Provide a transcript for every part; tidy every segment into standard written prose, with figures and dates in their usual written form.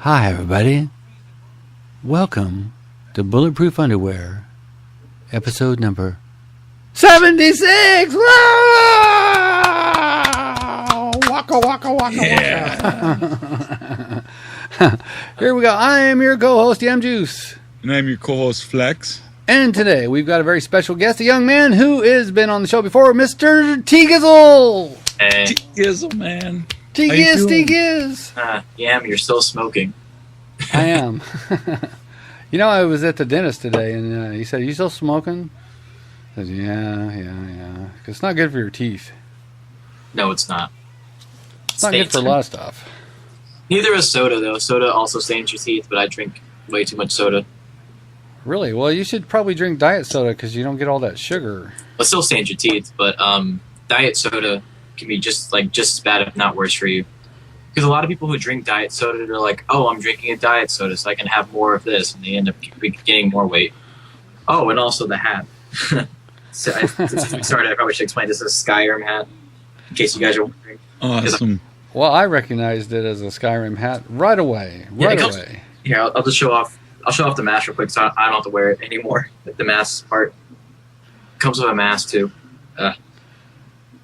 Hi, everybody. Welcome to Bulletproof Underwear, episode number 76. Whoa! Waka, waka, waka, Yeah. waka. Here we go. I am your co-host, Yam Juice. And I'm your co-host, Flex. And today we've got a very special guest, a young man who has been on the show before, Mr. TGizzle. Hey. TGizzle, man. TGiz. Yam, you're still smoking. I am. You know, I was at the dentist today, and he said, "You still smoking?" I said, yeah. 'Cause it's not good for your teeth. No, it's not. It's not good for a lot of stuff. Neither is soda, though. Soda also stains your teeth, but I drink way too much soda. Really? Well, you should probably drink diet soda because you don't get all that sugar. It still stains your teeth, but diet soda can be just as bad, if not worse, for you. Because a lot of people who drink diet soda, they're like, "Oh, I'm drinking a diet soda so I can have more of this," and they end up gaining more weight. Oh, and also the hat. So since we started, I probably should explain this is a Skyrim hat, in case you guys are wondering. Awesome. Well, I recognized it as a Skyrim hat right away. Away. Here, I'll just show off. I'll show off the mask real quick, so I don't have to wear it anymore. The mask part comes with a mask too,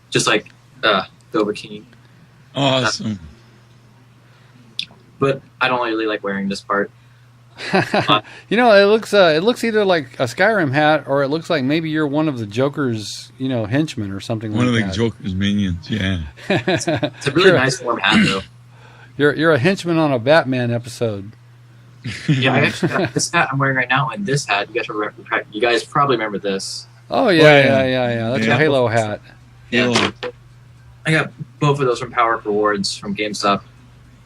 just like the bikini. Awesome. But I don't really like wearing this part. You know, it looks either like a Skyrim hat or it looks like maybe you're one of the Joker's, henchmen or something like that. One of the Joker's minions, yeah. It's a really nice warm hat, though. You're a henchman on a Batman episode. Yeah, I actually got this hat I'm wearing right now, and this hat, you guys probably remember this. Oh, yeah. That's your Halo hat. Yeah. I got both of those from Power Up Rewards from GameStop.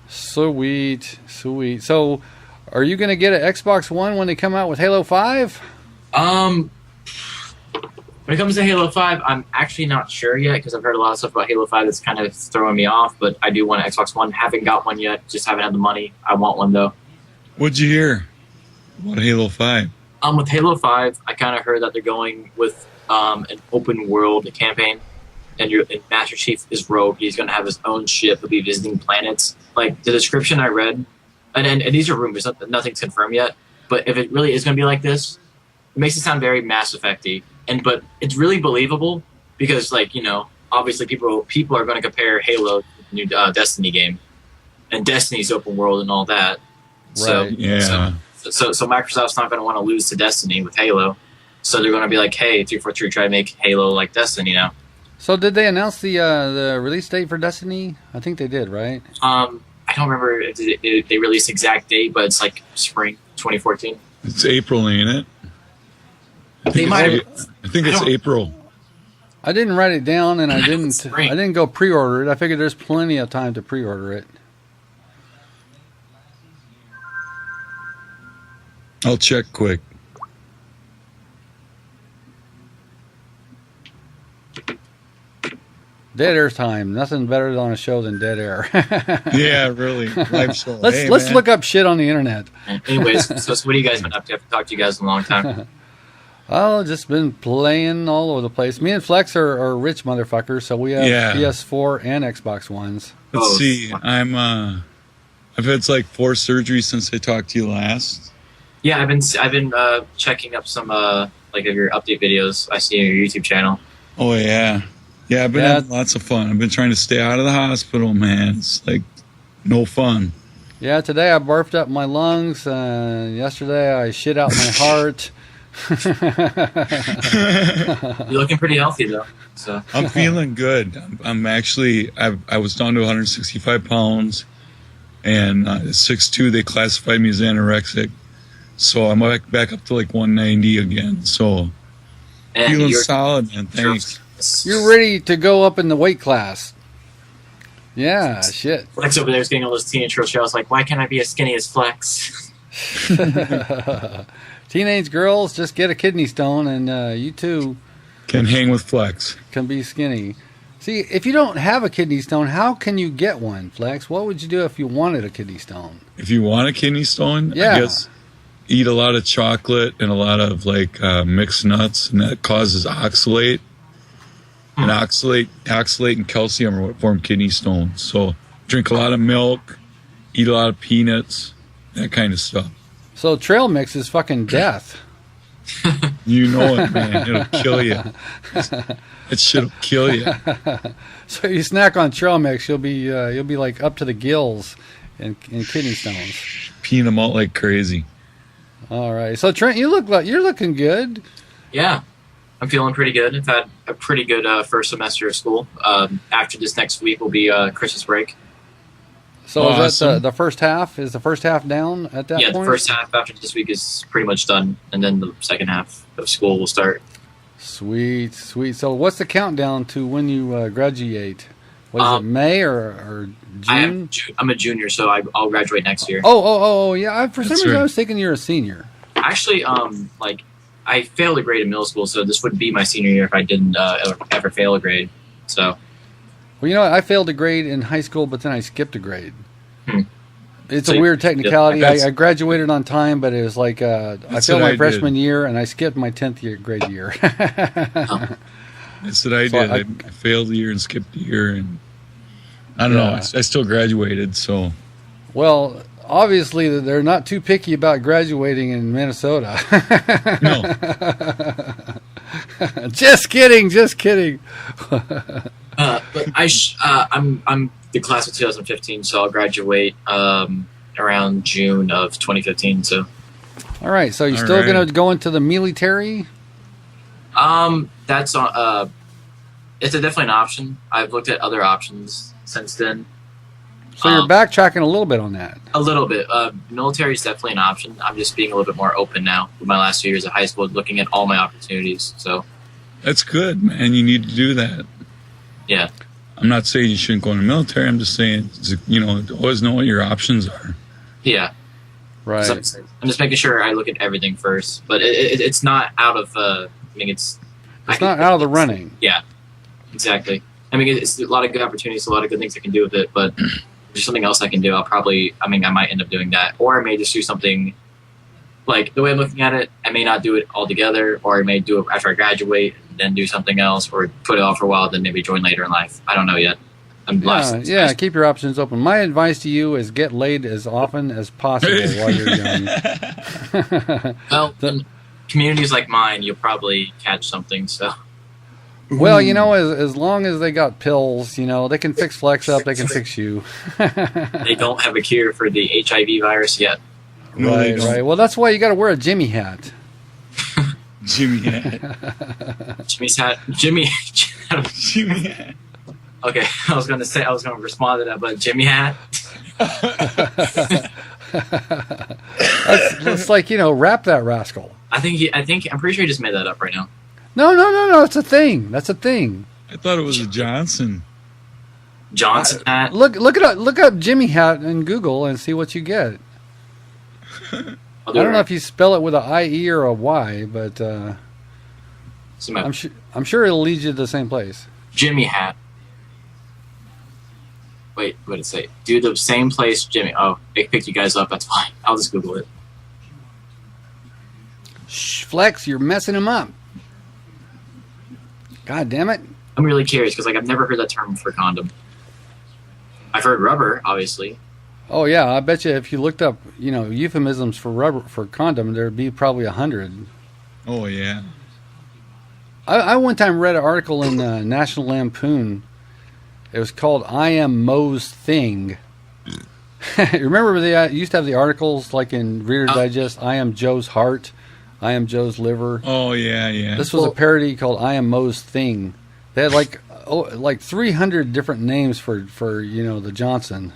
Sweet. So, are you going to get an Xbox One when they come out with Halo 5? When it comes to Halo 5, I'm actually not sure yet because I've heard a lot of stuff about Halo 5 that's kind of throwing me off, but I do want an Xbox One. Haven't got one yet, just haven't had the money. I want one, though. What'd you hear about Halo 5? With Halo 5, I kind of heard that they're going with an open world campaign, and Master Chief is rogue. He's going to have his own ship. He'll be visiting planets. Like, the description I read, and these are rumors, nothing's confirmed yet, but if it really is going to be like this, it makes it sound very Mass Effect-y. But it's really believable because, obviously people are going to compare Halo to the new Destiny game, and Destiny's open world and all that. Right. So Microsoft's not going to want to lose to Destiny with Halo, so they're going to be like, "Hey, 343, try to make Halo like Destiny now." So did they announce the release date for Destiny? I think they did, right? I don't remember if they released the exact date, but it's like spring 2014. It's April, ain't it? I think it's April. I didn't write it down, and I didn't go pre-order it. I figured there's plenty of time to pre-order it. I'll check quick. Dead air time. Nothing better on a show than dead air. Yeah, really. Live show. Let's look up shit on the internet. Anyways, so what have you guys been up to? I haven't talked to you guys in a long time. Oh, just been playing all over the place. Me and Flex are rich motherfuckers, so we have PS4 and Xbox Ones. Let's see. I've had like 4 surgeries since I talked to you last. Yeah, I've been checking up some of your update videos I see on your YouTube channel. Oh yeah. Yeah, I've been having lots of fun. I've been trying to stay out of the hospital, man. It's like no fun. Yeah, today I barfed up my lungs. Yesterday I shit out my heart. You're looking pretty healthy, though. So I'm feeling good. I'm actually, I was down to 165 pounds, and 6'2", they classified me as anorexic. So I'm back up to like 190 again. So feeling solid, man. Thanks. You're ready to go up in the weight class. Yeah, shit. Flex over there is getting all those teenage girls. I was like, why can't I be as skinny as Flex? Teenage girls, just get a kidney stone, and you too can hang with Flex. Can be skinny. See, if you don't have a kidney stone, how can you get one, Flex? What would you do if you wanted a kidney stone? If you want a kidney stone, I guess eat a lot of chocolate and a lot of mixed nuts, and that causes oxalate. And oxalate and calcium are what form kidney stones. So drink a lot of milk, eat a lot of peanuts, that kind of stuff. So trail mix is fucking death. You know it, man. It'll kill you. It shit'll kill you. So you snack on trail mix, you'll be like up to the gills in kidney stones. Peeing them out like crazy. All right. So Trent, you're looking good. Yeah, I'm feeling pretty good. I've had a pretty good first semester of school. After this next week will be Christmas break. So is that the first half? Is the first half down at that point? Yeah, the first half after this week is pretty much done, and then the second half of school will start. Sweet. So what's the countdown to when you graduate? Was it May or June? I'm a junior, so I'll graduate next year. Oh, yeah. For some reason, right. I was thinking you're a senior. Actually, I failed a grade in middle school, so this would be my senior year if I didn't ever fail a grade. So. Well, you know what? I failed a grade in high school, but then I skipped a grade. It's So a weird technicality. That's- I graduated on time, but it was like I failed my freshman year, and I skipped my 10th grade year. That's what I did. I failed a year and skipped a year, and I don't know. I still graduated, so. Well, obviously, they're not too picky about graduating in Minnesota. No. Just kidding. But I'm the class of 2015, so I'll graduate around June of 2015. So. All right. So you're still going to go into the military? That's it's definitely an option. I've looked at other options since then. So you're backtracking a little bit on that. A little bit. Military is definitely an option. I'm just being a little bit more open now with my last 2 years of high school, looking at all my opportunities. So. That's good, man. You need to do that. Yeah. I'm not saying you shouldn't go in the military. I'm just saying, always know what your options are. Yeah. Right. I'm just making sure I look at everything first. But it's not out of, it's not out of the running. Yeah, exactly. I mean, it's a lot of good opportunities, a lot of good things I can do with it, but if there's something else I can do, I might end up doing that. Or I may just do something, like, the way I'm looking at it, I may not do it altogether, or I may do it after I graduate, then do something else, or put it off for a while, then maybe join later in life. I don't know yet. I'm blessed. Yeah, keep your options open. My advice to you is get laid as often as possible while you're young. Well, in communities like mine, you'll probably catch something, so... Well, as long as they got pills, they can fix Flex up, they can fix you. They don't have a cure for the HIV virus yet. No, Right. Well, that's why you got to wear a Jimmy hat. Jimmy hat. Jimmy's hat. Jimmy hat. Okay, I was going to respond to that, but Jimmy hat. Let's wrap that rascal. I'm pretty sure he just made that up right now. No, it's a thing. That's a thing. I thought it was a Johnson. Johnson hat. Look up Jimmy hat in Google and see what you get. I don't know if you spell it with an IE or a Y, but I'm sure it'll lead you to the same place. Jimmy hat. Wait, what did it say? Do the same place, Jimmy. Oh, it picked you guys up. That's fine. I'll just Google it. Shh, Flex, you're messing him up. God damn it. I'm really curious because I've never heard that term for condom. I've heard rubber, obviously. Oh yeah, I bet you if you looked up, euphemisms for rubber for condom, there'd be probably 100. Oh yeah. I one time read an article in National Lampoon. It was called "I Am Moe's Thing." Remember they used to have the articles like in Reader's Digest. I am Joe's heart. I am Joe's liver. Oh yeah. This was a parody called "I Am Moe's Thing." They had like 300 different names for the Johnson.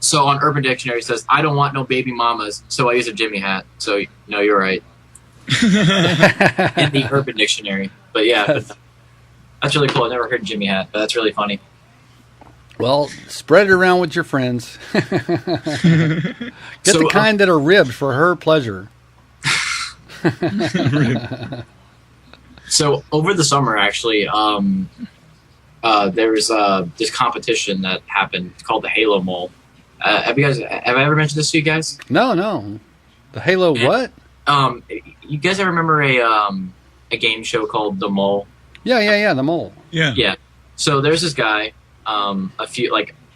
So on Urban Dictionary it says, I don't want no baby mamas, so I use a Jimmy hat. So, no, you're right. In the Urban Dictionary. But yeah, that's really cool. I never heard of Jimmy hat, but that's really funny. Well, spread it around with your friends. Get the kind that are ribbed for her pleasure. So over the summer, actually, there was this competition that happened. It's called the Halo Mole. Have I ever mentioned this to you guys? No. The Halo what? You guys ever remember a game show called The Mole? Yeah, the Mole. Yeah. So there's this guy,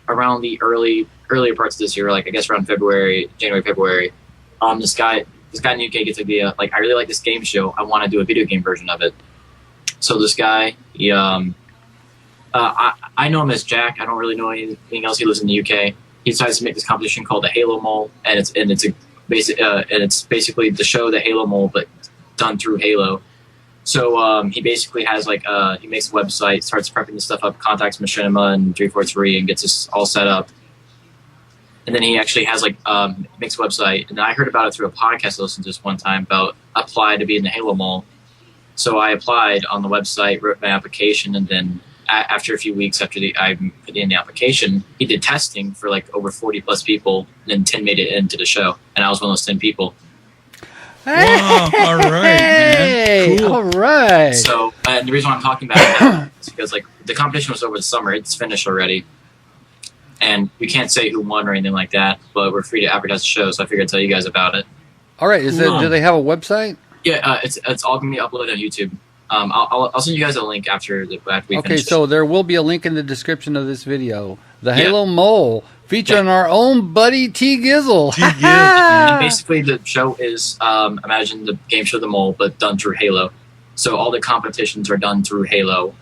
around the earlier parts of this year, like I guess around January, February, this guy in the UK gets the idea, like, I really like this game show. I want to do a video game version of it. So this guy, I know him as Jack. I don't really know anything else. He lives in the UK. He decides to make this competition called the Halo Mole, and it's basically the show the Halo Mole, but done through Halo. So he basically has he makes a website, starts prepping the stuff up, contacts Machinima and 343, and gets this all set up. And then he actually has makes a website. And then I heard about it through a podcast I listened to this one time about apply to be in the Halo Mall. So I applied on the website, wrote my application, and then after a few weeks after I put in the application, he did testing for over 40 plus people, and then 10 made it into the show, and I was one of those 10 people. Wow! All right, man. Cool. All right. So, and the reason why I'm talking about it now is because the competition was over the summer; it's finished already, and we can't say who won or anything like that. But we're free to advertise the show, so I figured I'd tell you guys about it. All right. Do they have a website? Yeah, it's all gonna be uploaded on YouTube. I'll send you guys a link after we finish. Okay, so there will be a link in the description of this video. The Halo Mole, featuring our own buddy TGizzle. And basically, the show is imagine the game show The Mole, but done through Halo. So all the competitions are done through Halo,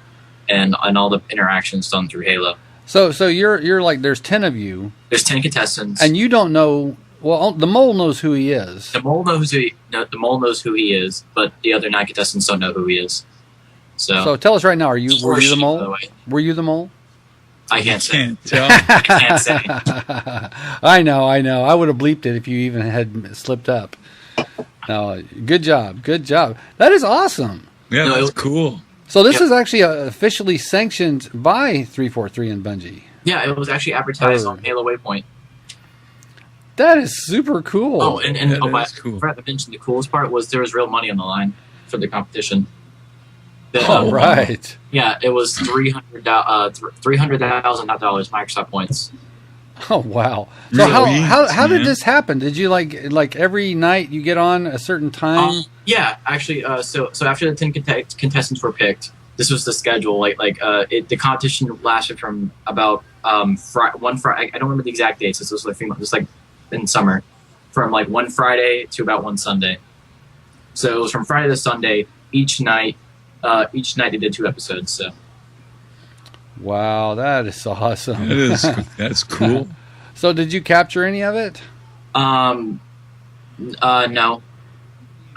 and all the interactions done through Halo. So you're like, there's 10 of you. There's 10 contestants, and you don't know. Well, the mole knows who he is. The mole knows who he is, but the other 9 contestants don't know who he is. So tell us right now, were you the mole? Were you the mole? I can't say. I can't say. I know. I would have bleeped it if you even had slipped up. No, good job. That is awesome. Yeah, that's cool. So this is actually officially sanctioned by 343 and Bungie. Yeah, it was actually advertised on Halo Waypoint. That is super cool. Oh, and cool. I forgot to mention the coolest part was there was real money on the line for the competition. Right. Yeah, it was $300,000 Microsoft points. Oh wow! So how did this happen? Did you like every night you get on a certain time? Yeah, actually. So after the 10 contestants were picked, this was the schedule. The competition lasted from about one Friday. I don't remember the exact dates. This was just in summer, from one Friday to about one Sunday. So it was from Friday to Sunday. Each night they did 2 episodes. So. Wow, that is awesome. That's cool. So did you capture any of it? No.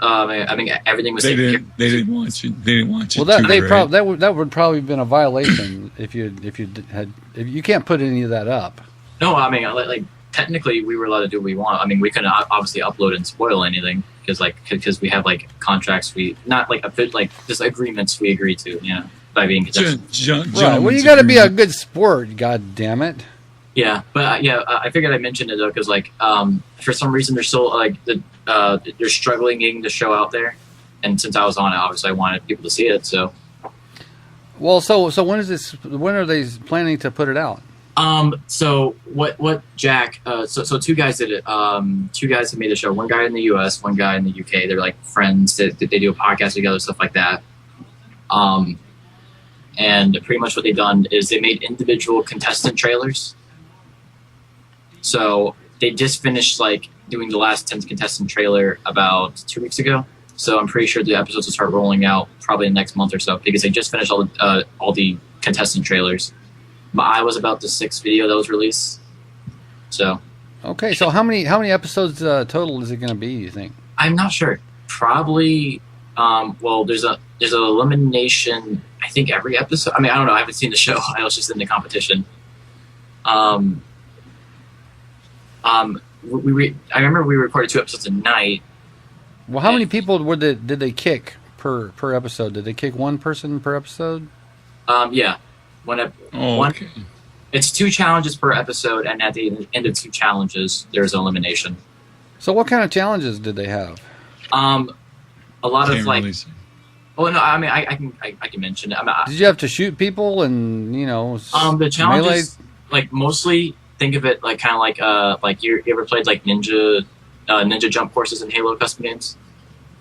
I mean, everything was. They didn't want you. They didn't want you. Well, that would probably have been a violation if you can't put any of that up. No, I mean, technically we were allowed to do what we want. I mean, we couldn't obviously upload and spoil anything because we have contracts just agreements we agreed to. Yeah. By being contested. Right. Well, you got to be a good sport. God damn it. Yeah, but I figured I mentioned it though because for some reason they're still they're struggling getting the show out there, and since I was on it, obviously I wanted people to see it. So. Well, so when is this? When are they planning to put it out? So what Jack? So 2 guys did it. 2 guys that made the show. One guy in the U.S., one guy in the U.K. They're friends. They do a podcast together, stuff like that. And pretty much what they've done is they made individual contestant trailers. So they just finished doing the last 10th contestant trailer about 2 weeks ago. So I'm pretty sure the episodes will start rolling out probably in the next month or so because they just finished all the contestant trailers. But I was about the 6th video that was released. So. Okay, so how many episodes total is it going to be? You think? I'm not sure. Probably. Well, there's an elimination. I think every episode. I mean, I don't know. I haven't seen the show. I was just in the competition. I remember we recorded 2 episodes a night. Well, how many people did they kick per episode? Did they kick one person per episode? Yeah. Okay. It's 2 challenges per episode, and at the end of 2 challenges, there's an elimination. So, what kind of challenges did they have? A lot of Oh no! I mean, I can mention it. Did you have to shoot people and the challenges mostly think of it kind of like you ever played ninja jump courses in Halo custom games?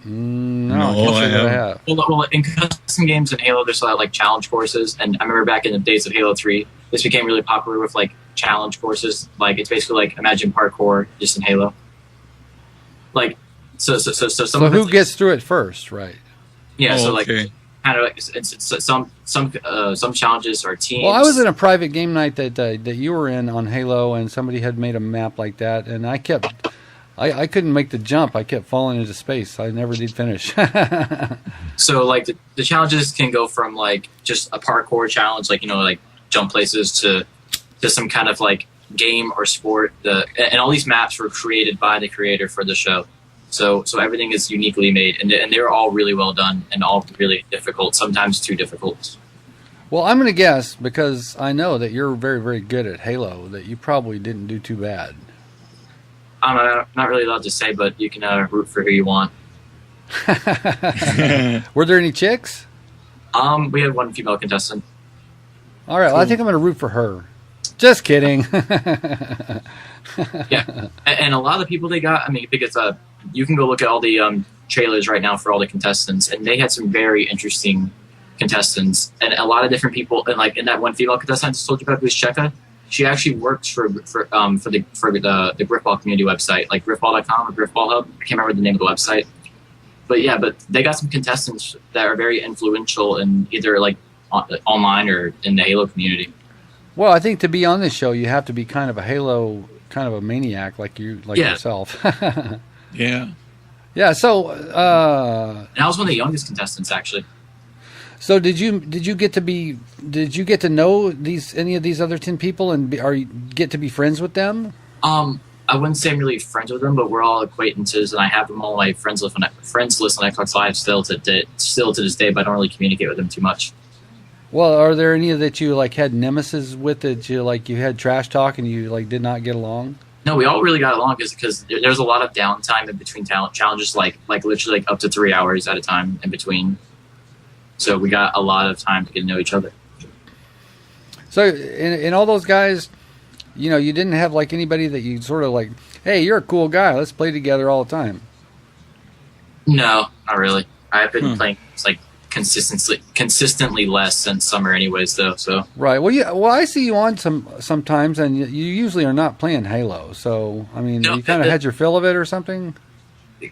No, I have. Well, in custom games in Halo, there's a lot of challenge courses, and I remember back in the days of Halo 3, this became really popular with challenge courses. Like it's basically like imagine parkour just in Halo. Like so some of who it's, gets through it first, right? yeah. So like okay. kind of like it's some challenges are teams. Well, I was in a private game night that you were in on Halo, and somebody had made a map like that, and I couldn't make the jump. I kept falling into space. I never did finish. So like the challenges can go from like just a parkour challenge, like like jump places, to some kind of like game or sport. And all these maps were created by the creator for the show. So everything is uniquely made, and they're all really well done and all really difficult, sometimes too difficult. Well, I'm going to guess, because I know that you're very, very good at Halo, that you probably didn't do too bad. I'm not really allowed to say, but you can root for who you want. Were there any chicks? We had one female contestant. All right, well, I think I'm going to root for her. Just kidding. Yeah, and a lot of the people they got, I mean, because you can go look at all the trailers right now for all the contestants, and they had some very interesting contestants, and a lot of different people. And like in that one female contestant I just told you about, who's Cheka, she actually works for the Griffball community website, like griffball.com or Griffball Hub. I can't remember the name of the website, but they got some contestants that are very influential in either like online or in the Halo community. Well, I think to be on this show, you have to be kind of a Halo, kind of a maniac like yourself. Yeah. Yeah. So, And I was one of the youngest contestants, actually. so did you get to know any of these other 10 people, and get to be friends with them? I wouldn't say I'm really friends with them, but we're all acquaintances, and I have them all on my friends list on Xbox Live still to this day, but I don't really communicate with them too much. Well, are there any that you like had nemesis with, that you had trash talk and you like did not get along? No, we all really got along because there's a lot of downtime in between challenges, like literally like up to 3 hours at a time in between. So we got a lot of time to get to know each other. So in all those guys, you didn't have like anybody that you sort of like, hey, you're a cool guy, let's play together all the time. No, not really. I've been playing like consistently less since summer anyways, though. So Right. Well, I see you on sometimes, and you usually are not playing Halo. So I mean, No, you kind of had your fill of it or something.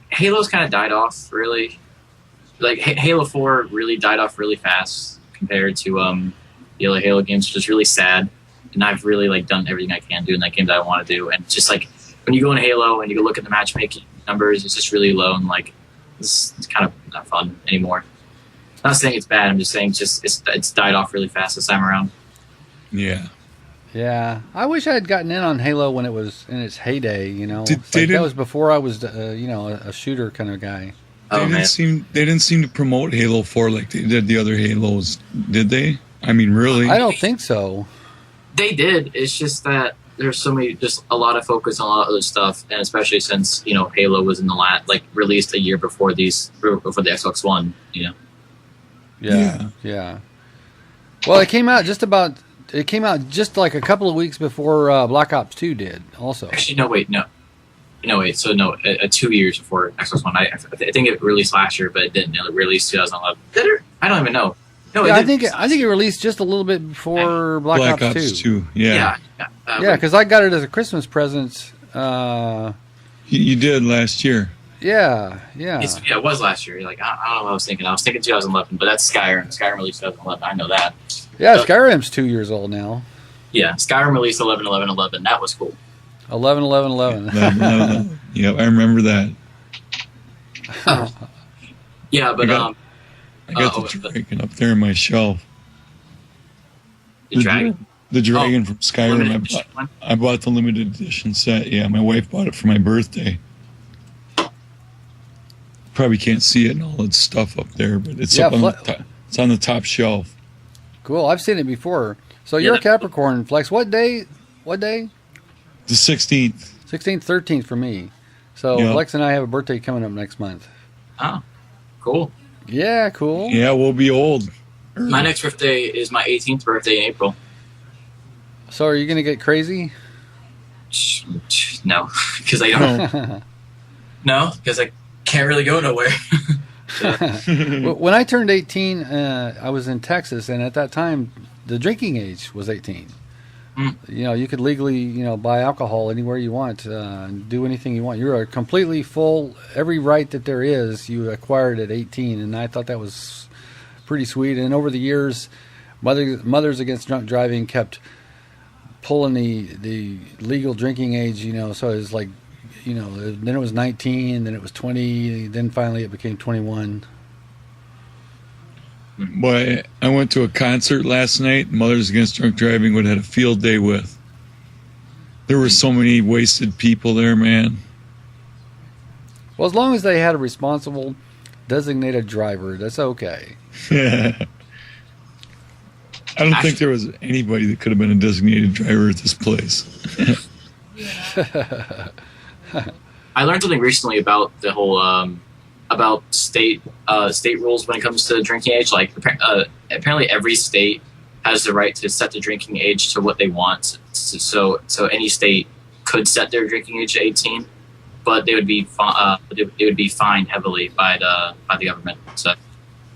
Halo's kind of died off, really. Like Halo 4 really died off really fast compared to the other Halo games, which is really sad. And I've really like done everything I can do in that game that I want to do. And just like when you go in Halo and you go look at the matchmaking numbers, it's just really low, and like it's kind of not fun anymore. I'm not saying it's bad. I'm just saying it's died off really fast this time around. Yeah. Yeah, I wish I had gotten in on Halo when it was in its heyday. That was before I was, a shooter kind of guy. Oh, They didn't seem to promote Halo 4 like they did the other Halos, did they? I mean, really? I don't think so. They did. It's just that there's just a lot of focus on a lot of other stuff, and especially since Halo was in the released a year before the Xbox One. Yeah. Well, it came out just like a couple of weeks before Black Ops 2 did. Also, Actually, no, wait. 2 years before Xbox One. I think it released last year, but it didn't. It released 2011. Did it? I don't even know. No, yeah, I think it released just a little bit before Black Ops 2. Yeah. Yeah, because I got it as a Christmas present. You did last year. Yeah. It was last year. Like I don't know what I was thinking. I was thinking 2011, but that's Skyrim. Skyrim released 2011. I know that. Yeah, Skyrim's 2 years old now. Yeah, Skyrim released 11/11/11. That was cool. 11/11/11. Yep, I remember that. Yeah, but I got the dragon up there on my shelf. The dragon. The dragon from Skyrim. Limited one? I bought the limited edition set. Yeah, my wife bought it for my birthday. Probably can't see it and all its stuff up there, but it's up on the top, it's on the top shelf. Cool. I've seen it before. So you're a Capricorn, Flex. What day? The 16th. 16th, 13th for me. So Flex and I have a birthday coming up next month. Oh, cool. Yeah, cool. Yeah, we'll be old. My next birthday is my 18th birthday in April. So are you going to get crazy? No, because I don't. No, because I can't really go nowhere. When I turned 18, I was in Texas, and at that time, the drinking age was 18. You know, you could legally, you know, buy alcohol anywhere you want, and do anything you want. You're a completely full, every right that there is, you acquired at 18, and I thought that was pretty sweet. And over the years, Mothers Against Drunk Driving kept pulling the legal drinking age, you know, so it was like, you know, then it was 19, then it was 20, then finally it became 21. Boy, I went to a concert last night. Mothers Against Drunk Driving would have had a field day with. There were so many wasted people there, man. Well, as long as they had a responsible designated driver, that's okay. Yeah. I don't think there was anybody that could have been a designated driver at this place. I learned something recently about the whole about state rules when it comes to drinking age. Like apparently every state has the right to set the drinking age to what they want. So any state could set their drinking age to 18, but they would be fined heavily by the government. So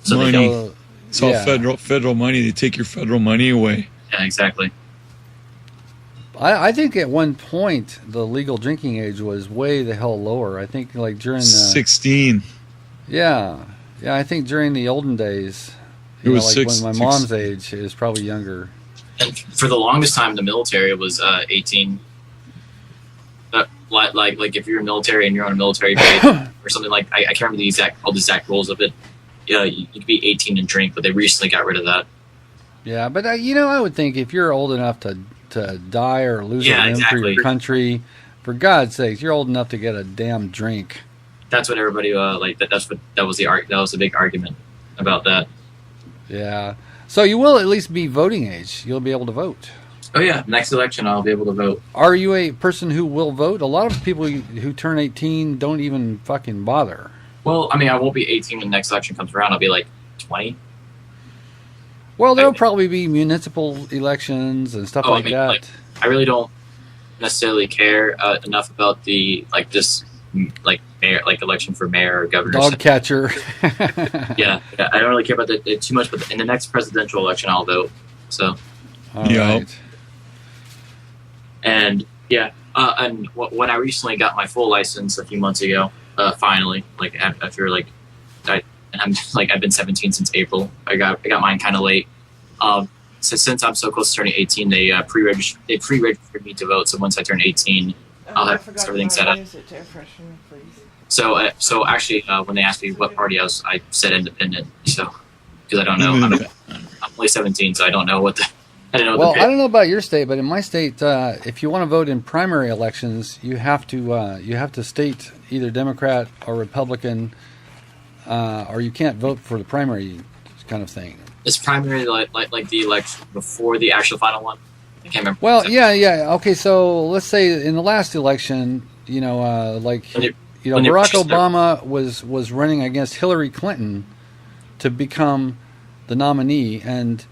money. They don't. It's all federal money. They take your federal money away. Yeah, exactly. I think at one point the legal drinking age was way the hell lower. I think like during 16. Yeah, I think during the olden days, it was like when my mom's age, it was probably younger. And for the longest time, the military was 18. Like if you're in the military and you're on a military base or something like I can't remember all the exact rules of it. Yeah, you could be 18 and drink, but they recently got rid of that. Yeah, but you know, I would think if you're old enough to die or lose a limb for your country, for God's sakes, you're old enough to get a damn drink. That's what everybody that was the big argument about that. Yeah. So you will at least be voting age. You'll be able to vote. Oh yeah, next election I'll be able to vote. Are you a person who will vote? A lot of people who turn 18 don't even fucking bother. Well, I mean, I won't be 18 when the next election comes around. I'll be like 20. Well, there'll probably be municipal elections and stuff like that. I really don't necessarily care enough about the mayor, election for mayor or governor. Dog catcher. yeah, I don't really care about that too much. But in the next presidential election, I'll vote. So. All right. And yeah, and when I recently got my full license a few months ago, finally, after I've been 17 since April. I got mine kind of late. So since I'm so close to turning 18, they pre-registered me to vote. So once I turn 18, I'll have everything set up. So actually, when they asked me what party I said independent. So because I don't know, I'm only 17, so I don't know what the. I don't know about your state, but in my state, if you want to vote in primary elections, you have to state either Democrat or Republican, or you can't vote for the primary kind of thing. Is primary like the election before the actual final one? I can't remember. Well, yeah. Okay, so let's say in the last election, Barack Obama was running against Hillary Clinton to become the nominee, and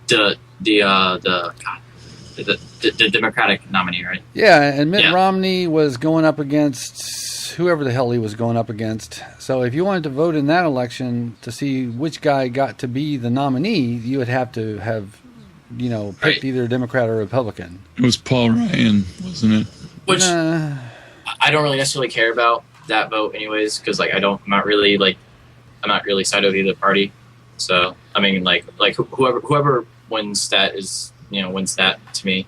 the Democratic nominee, right? Yeah, and Mitt Romney was going up against whoever the hell he was going up against. So if you wanted to vote in that election to see which guy got to be the nominee, you would have to have, picked either Democrat or Republican. It was Paul Ryan, wasn't it? Which I don't really necessarily care about that vote, anyways, because I'm not really side of either party. So I mean, whoever wins that is wins that to me,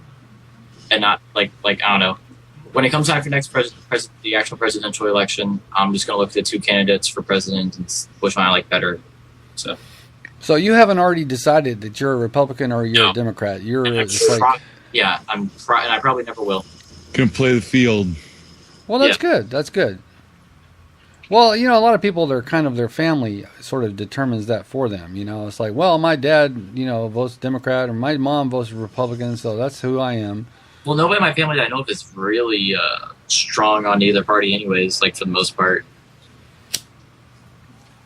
and not I don't know. When it comes time for next the actual presidential election, I'm just gonna look at the two candidates for president and which one I like better. So you haven't already decided that you're a Republican or you're a Democrat. You're and I probably never will. Gonna play the field. Well, that's good. That's good. Well, a lot of people, they're kind of their family sort of determines that for them. It's like, well, my dad, votes Democrat, or my mom votes Republican, so that's who I am. Well, nobody in my family that I know of is really strong on either party, anyways. For the most part,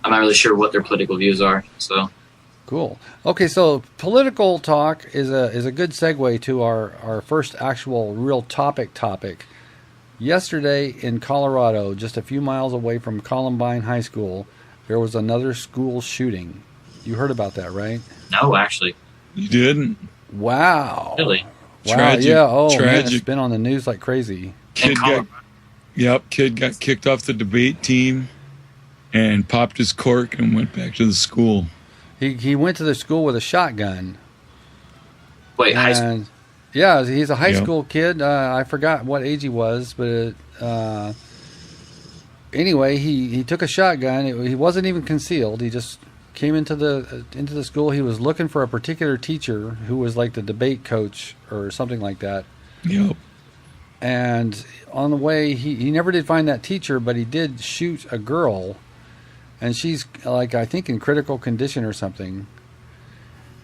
I'm not really sure what their political views are. So, cool. Okay, so political talk is a good segue to our first actual real topic. Yesterday in Colorado, just a few miles away from Columbine High School, there was another school shooting. You heard about that, right? No, actually. You didn't? Wow. Really? Wow, Tragic, yeah. Oh, man, tragic. it's been on the news like crazy. Kid got kicked off the debate team and popped his cork and went back to the school. He went to the school with a shotgun. Wait, high school? Yeah, he's a high Yep. school kid. I forgot what age he was, but anyway, he took a shotgun. He wasn't even concealed. He just came into the school. He was looking for a particular teacher who was like the debate coach or something like that. Yep. And on the way, he never did find that teacher, but he did shoot a girl, and she's like, I think, in critical condition or something.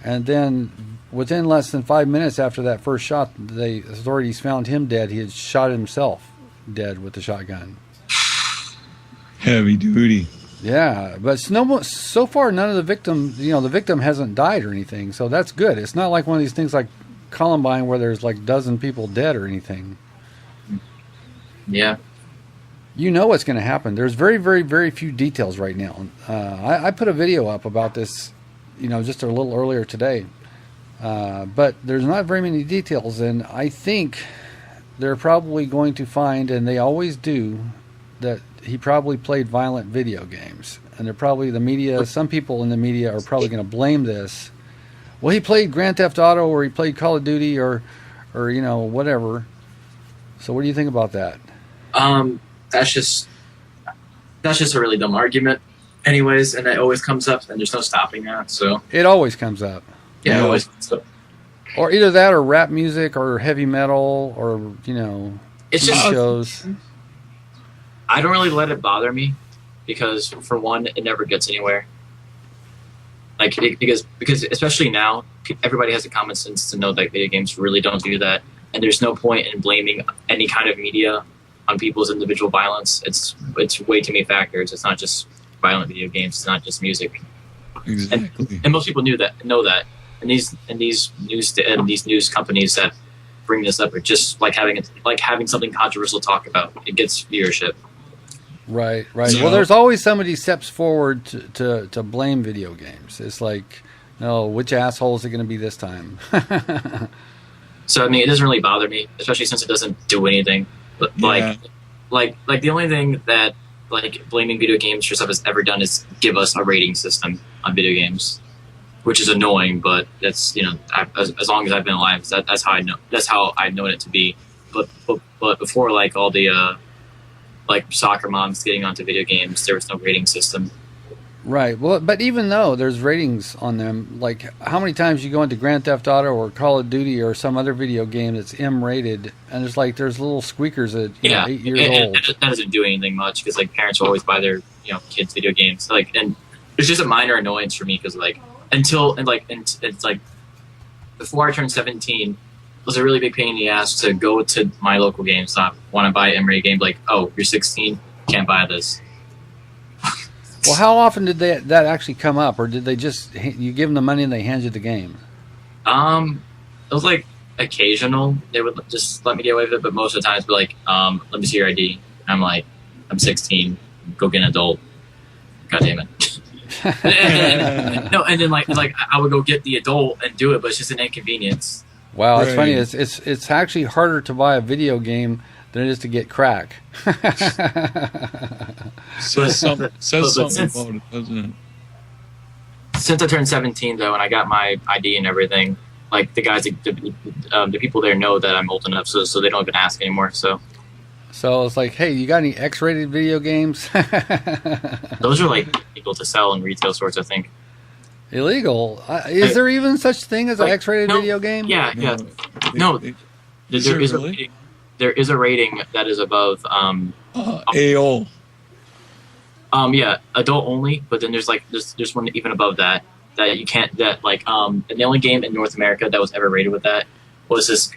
And then within less than 5 minutes after that first shot, the authorities found him dead. He had shot himself dead with the shotgun. Heavy duty. Yeah, but so far none of the victim, the victim hasn't died or anything, so that's good. It's not like one of these things like Columbine where there's like a dozen people dead or anything. Yeah. You know what's going to happen. There's very, very, very few details right now. I put a video up about this, just a little earlier today. But there's not very many details, and I think they're probably going to find, and they always do, that he probably played violent video games. And they're probably some people in the media are probably going to blame this. Well, he played Grand Theft Auto, or he played Call of Duty, or whatever. So what do you think about that? That's just a really dumb argument, anyways, and it always comes up, and there's no stopping that. So It always comes up. yeah, it always comes up. Or either that, or rap music, or heavy metal, or It's TV just shows. I don't really let it bother me because, for one, it never gets anywhere. Like because especially now, everybody has the common sense to know that video games really don't do that, and there's no point in blaming any kind of media on people's individual violence. It's way too many factors. It's not just violent video games. It's not just music. Exactly. And most people know that. And these news companies that bring this up are just like having something controversial to talk about. It gets viewership. Right. So- Well, there's always somebody steps forward to blame video games. It's like, which asshole is it going to be this time? So I mean, it doesn't really bother me, especially since it doesn't do anything. But Yeah. like the only thing that like blaming video games for stuff has ever done is give us a rating system on video games, which is annoying. But that's as long as I've been alive, that's how I know. That's how I've known it to be. But before, like all the like soccer moms getting onto video games, there was no rating system. Right. Well, but even though there's ratings on them, like how many times you go into Grand Theft Auto or Call of Duty or some other video game that's M-rated, and there's little squeakers at 8 years old. That doesn't do anything much because like parents will always buy their kids video games. And it's just a minor annoyance for me because it's like before I turned 17, it was a really big pain in the ass to go to my local GameStop, want to buy an M-rated game, like, oh, you're 16, can't buy this. Well, how often did that actually come up, or did they just you give them the money and they hand you the game? It was like occasional. They would just let me get away with it, but most of the time it'd be like, let me see your ID. And I'm like, I'm 16. Go get an adult. God damn it. No, and then like I would go get the adult and do it, but it's just an inconvenience. Wow, it's funny. Right. It's actually harder to buy a video game than it is to get crack. Says something since- about it, doesn't it? Since I turned 17, though, and I got my ID and everything, like the guys, the people there know that I'm old enough, so they don't even ask anymore. So It's like, hey, you got any X-rated video games? those are like illegal to sell in retail stores, I think. Illegal? Is there even such thing as an Like, X-rated no, video game? Yeah. No, Is there there is really? there is a rating that is above AO. yeah, adult only, but then there's one even above that you can't, and the only game in North America that was ever rated with that was this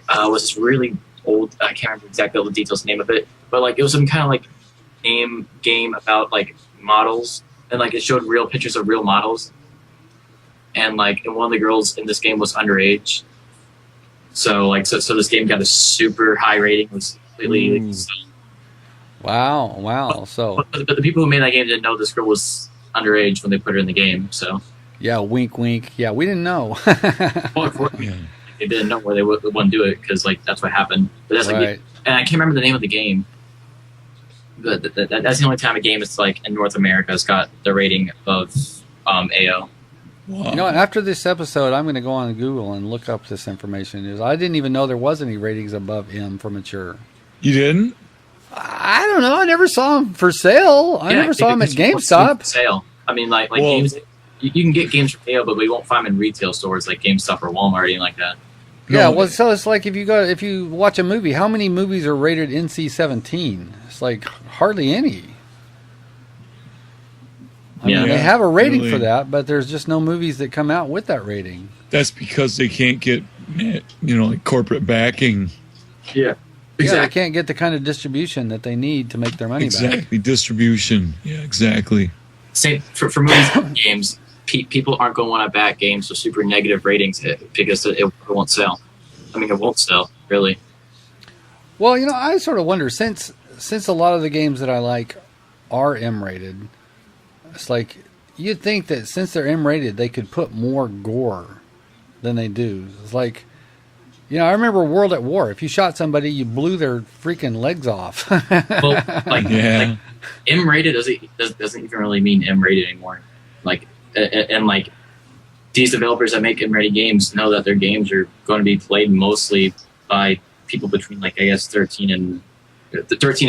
really old, I can't remember exactly all the details, the name of it, but like it was some kind of like game about like models, and like it showed real pictures of real models, and one of the girls in this game was underage. So this game got a super high rating. It was completely. Wow. So But the people who made that game didn't know this girl was underage when they put her in the game. So yeah, wink, wink. Yeah, we didn't know. well, Yeah. they didn't know where they wouldn't do it because like that's what happened. But that's Right. and I can't remember the name of the game. But that's the only time a game is like in North America has got the rating of AO. Wow. You know, after this episode, I'm going to go on Google and look up this information. Because I didn't even know there was any ratings above M for mature. You didn't? I don't know. I never saw them for sale. I never saw them at GameStop. Sale. I mean, like Well, games. You can get games for sale, but we won't find them in retail stores like GameStop or Walmart or anything like that. Yeah, No. well, so it's like if you watch a movie, how many movies are rated NC-17? It's like hardly any. I mean, they have a rating really. for that, but there's just no movies that come out with that rating. That's because they can't get, like corporate backing. Yeah, Yeah, they can't get the kind of distribution that they need to make their money back. Exactly. Distribution. Yeah, exactly. Same for movies and games. People aren't going to want to back games with super negative ratings because it won't sell. I mean, it won't sell, really. Well, I sort of wonder, since a lot of the games that I like are M-rated, it's like you'd think that since they're M-rated, they could put more gore than they do. It's like, I remember World at War. If you shot somebody, you blew their freaking legs off. Well, like M-rated doesn't even really mean M-rated anymore. Like, and like these developers that make M-rated games know that their games are going to be played mostly by people between 13 and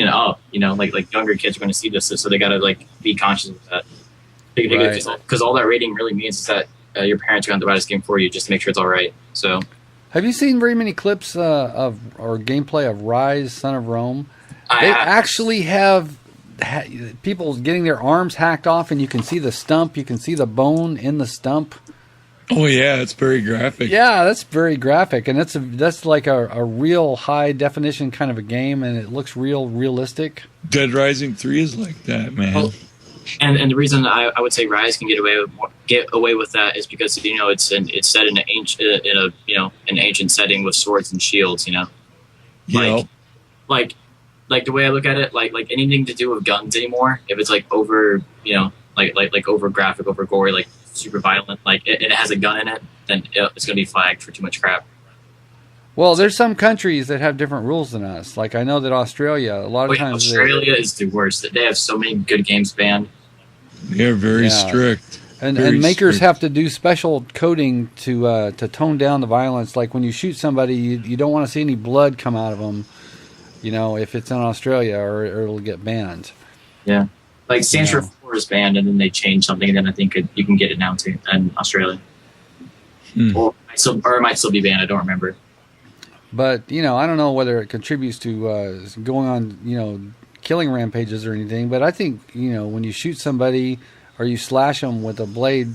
up. Like younger kids are going to see this, so they got to like be conscious of that. Because all that rating really means is that your parents are going to buy this game for you just to make sure it's all right. So, have you seen very many clips or gameplay of Rise: Son of Rome? They actually have people getting their arms hacked off, and you can see the stump. You can see the bone in the stump. Oh yeah, it's very graphic. Yeah, that's very graphic, and that's like a real high definition kind of a game, and it looks realistic. Dead Rising 3 is like that, man. Well, and the reason I would say Rise can get away with that is because it's set in an ancient setting with swords and shields. Like the way I look at it, like anything to do with guns anymore, if it's like over like over graphic, over gory, like super violent, like it has a gun in it, then it's going to be flagged for too much crap. Well, there's some countries that have different rules than us. Like I know that Australia, a lot of times Australia is the worst. They have so many good games banned. They're very strict. And Very makers strict. have to do special coding to tone down the violence. Like when you shoot somebody, you don't want to see any blood come out of them. If it's in Australia, or it'll get banned. Yeah, like Saints Row 4 is banned, and then they changed something, and then I think you can get it now too in Australia. Or it might still be banned. I don't remember. But I don't know whether it contributes to going on killing rampages or anything. But I think when you shoot somebody or you slash them with a blade,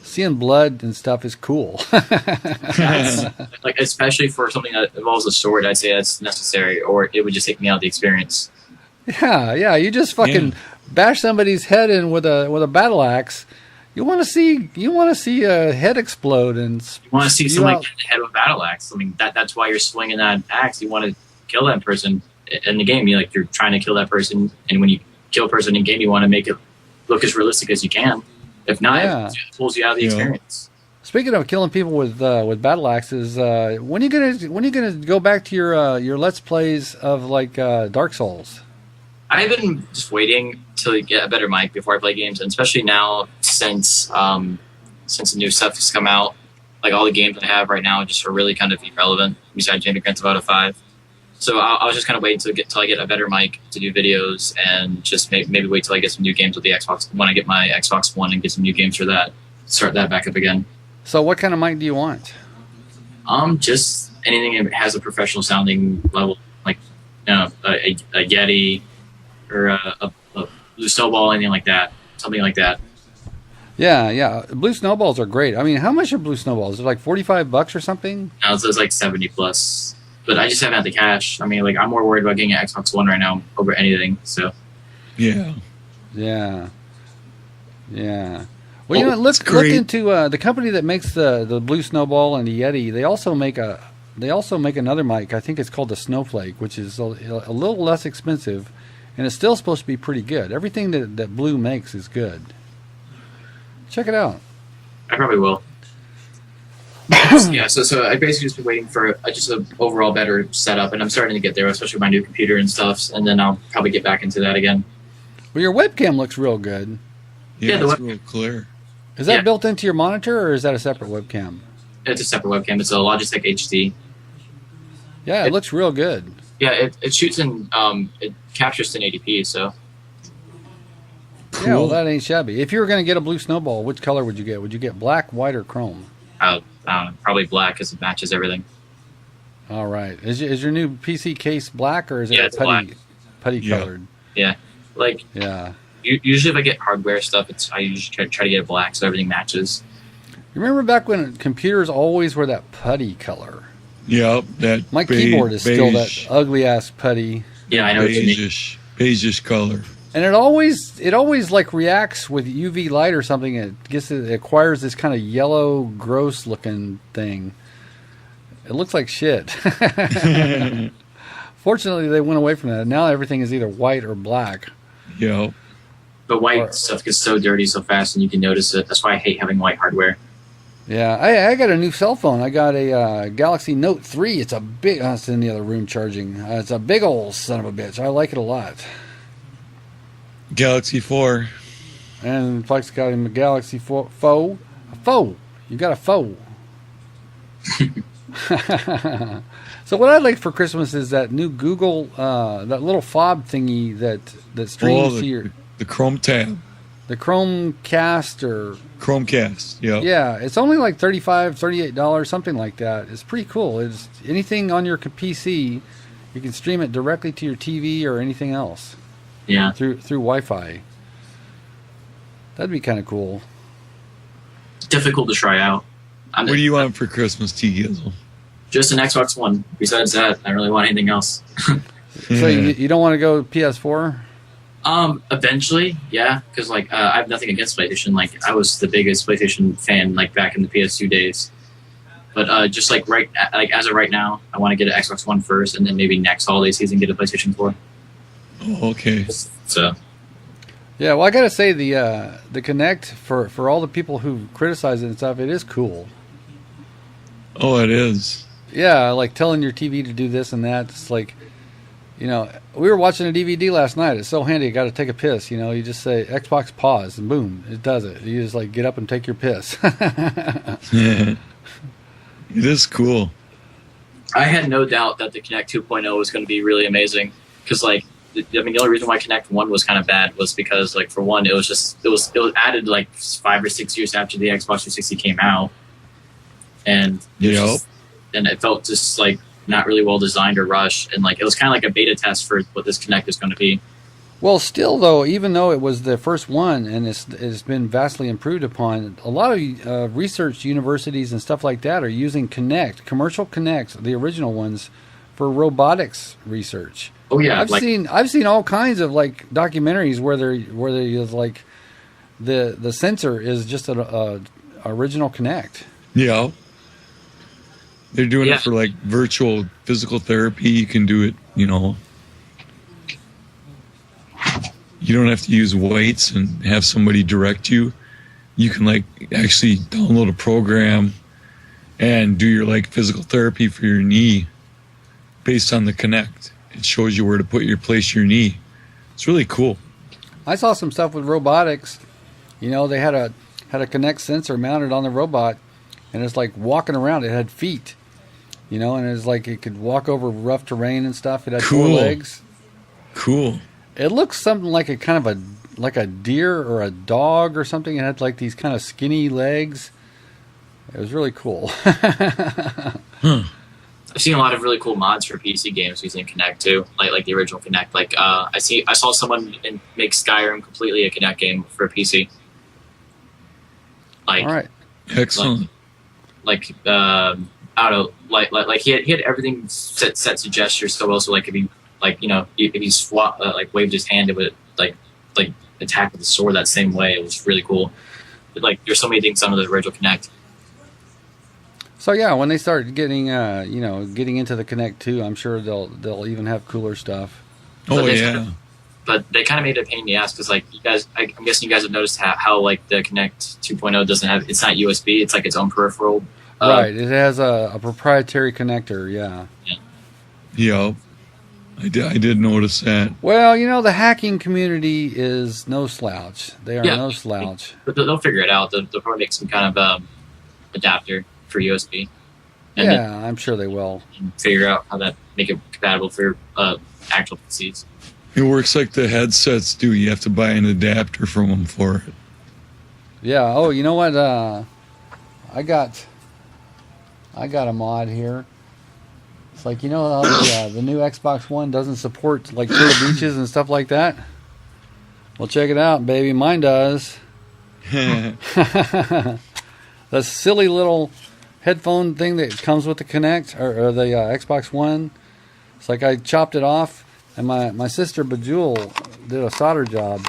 seeing blood and stuff is cool. Like especially for something that involves a sword, I'd say that's necessary, or it would just take me out of the experience. Yeah. You just fucking bash somebody's head in with a battle axe. You want to see a head explode, and you want to see someone get in the head with a battle axe. I mean that's why you're swinging that axe. You want to kill that person in the game. You're trying to kill that person, and when you kill a person in game, you want to make it look as realistic as you can. If not, it pulls you out of the experience. Speaking of killing people with battle axes, when are you gonna go back to your Let's Plays of like Dark Souls? I've been just waiting to get a better mic before I play games, and especially now since the new stuff has come out, like all the games I have right now just are really kind of irrelevant besides maybe Grand Theft Auto 5. So I was just kind of waiting till I get a better mic to do videos, and just maybe wait till I get some new games with the Xbox when I get my Xbox One and get some new games for that. Start that back up again. So what kind of mic do you want? Just anything that has a professional sounding level, like a Yeti or a Blue Snowball, anything like that, something like that. Yeah. Blue Snowballs are great. I mean, how much are Blue Snowballs? Is it like $45 or something? Now it's like 70 plus. But I just haven't had the cash. I mean, like, I'm more worried about getting an Xbox One right now over anything. So, yeah. Well, look into the company that makes the Blue Snowball and the Yeti. They also make another mic. I think it's called the Snowflake, which is a little less expensive, and it's still supposed to be pretty good. Everything that Blue makes is good. Check it out. I probably will. Yeah, so I basically just been waiting for just an overall better setup, and I'm starting to get there, especially with my new computer and stuff. And then I'll probably get back into that again. Well, your webcam looks real good. Yeah, it's real clear. Is that built into your monitor, or is that a separate webcam? It's a separate webcam. It's a Logitech HD. Yeah, it looks real good. Yeah, it shoots in it captures 1080p. So. Cool. Yeah, well, that ain't shabby. If you were going to get a blue snowball, which color would you get? Would you get black, white, or chrome? Probably black because it matches everything. All right. Is your new PC case black, or is it it's putty colored? Yeah. Usually if I get hardware stuff, I usually try to get it black so everything matches. You remember back when computers always were that putty color? Yep. My keyboard is still that ugly-ass putty. Yeah, I know what you mean. Beigeish color. And it always like reacts with UV light or something. It acquires this kind of yellow, gross looking thing. It looks like shit. Fortunately, they went away from that. Now everything is either white or black. Yeah. But white stuff gets so dirty so fast, and you can notice it. That's why I hate having white hardware. Yeah, I got a new cell phone. I got a Galaxy Note 3. It's a big. It's in the other room charging. It's a big old son of a bitch. I like it a lot. Galaxy 4. And Flex got him a Galaxy 4 Foe. A Foe. You got a Foe. So what I'd like for Christmas is that new Google, that little fob thingy that streams to your... The Chrome tab. The Chromecast or... Chromecast, yeah. Yeah, it's only like $35, $38, something like that. It's pretty cool. It's anything on your PC, you can stream it directly to your TV or anything else. Yeah. Through Wi-Fi. That'd be kind of cool. It's difficult to try out. What do you want for Christmas, TGizzle? Just an Xbox One. Besides that, I don't really want anything else. So you don't want to go PS4? Eventually, yeah, because I have nothing against PlayStation. Like, I was the biggest PlayStation fan back in the PS2 days. But just as of right now, I want to get an Xbox One first, and then maybe next holiday season get a PlayStation 4. Oh, okay. So. Yeah, well, I gotta say the Kinect for all the people who criticize it and stuff, it is cool. Oh, it is. Yeah, like telling your TV to do this and that. It's like, we were watching a DVD last night. It's so handy. I got to take a piss. You just say Xbox pause and boom, it does it. You just get up and take your piss. Yeah. It is cool. I had no doubt that the Kinect 2.0 was going to be really amazing because the only reason why Kinect 1 was kind of bad was because for one, it was added 5 or 6 years after the Xbox 360 came out, and it felt just not really well designed or rushed, and it was kind of like a beta test for what this Kinect is going to be. Well, still though, even though it was the first one and it's been vastly improved upon, a lot of research universities and stuff like that are using commercial Kinect, the original ones, for robotics research. Oh yeah, I've seen all kinds of documentaries where there's the sensor is just a original Kinect. Yeah. They're doing it for virtual physical therapy. You can do it, You don't have to use weights and have somebody direct you. You can actually download a program and do your physical therapy for your knee based on the Kinect. It shows you where to place your knee. It's really cool. I saw some stuff with robotics. They had a Kinect sensor mounted on the robot, and it's walking around. It had feet, and it's it could walk over rough terrain and stuff. It had 4 legs. Cool. It looks something like a kind of a deer or a dog or something. It had these kind of skinny legs. It was really cool. I've seen a lot of really cool mods for PC games using Kinect too, like the original Kinect. I saw someone make Skyrim completely a Kinect game for a PC. All right, excellent. I don't know, he had everything set to gestures so well. So if he if he waved his hand, it would attack with the sword that same way. It was really cool. But, there's so many things on the original Kinect. So yeah, when they start getting into the Kinect 2, I'm sure they'll even have cooler stuff. Oh yeah. But they kind of made it a pain in the ass because you guys, I'm guessing you guys have noticed how the Kinect 2.0 doesn't have, it's not USB, it's its own peripheral. Right. It has a proprietary connector. Yeah. Yep. I did notice that. Well, the hacking community is no slouch. They are no slouch. But they'll figure it out. They'll probably make some kind of adapter for USB. And I'm sure they will. And figure out how to make it compatible for actual PCs. It works like the headsets do. You have to buy an adapter from them for it. Yeah. Oh, you know what? I got a mod here. It's like, how the new Xbox One doesn't support like Turtle Beaches and stuff like that. Well, check it out, baby. Mine does. The silly little headphone thing that comes with the Kinect or the Xbox One. It's like I chopped it off, and my sister Bejewel did a solder job,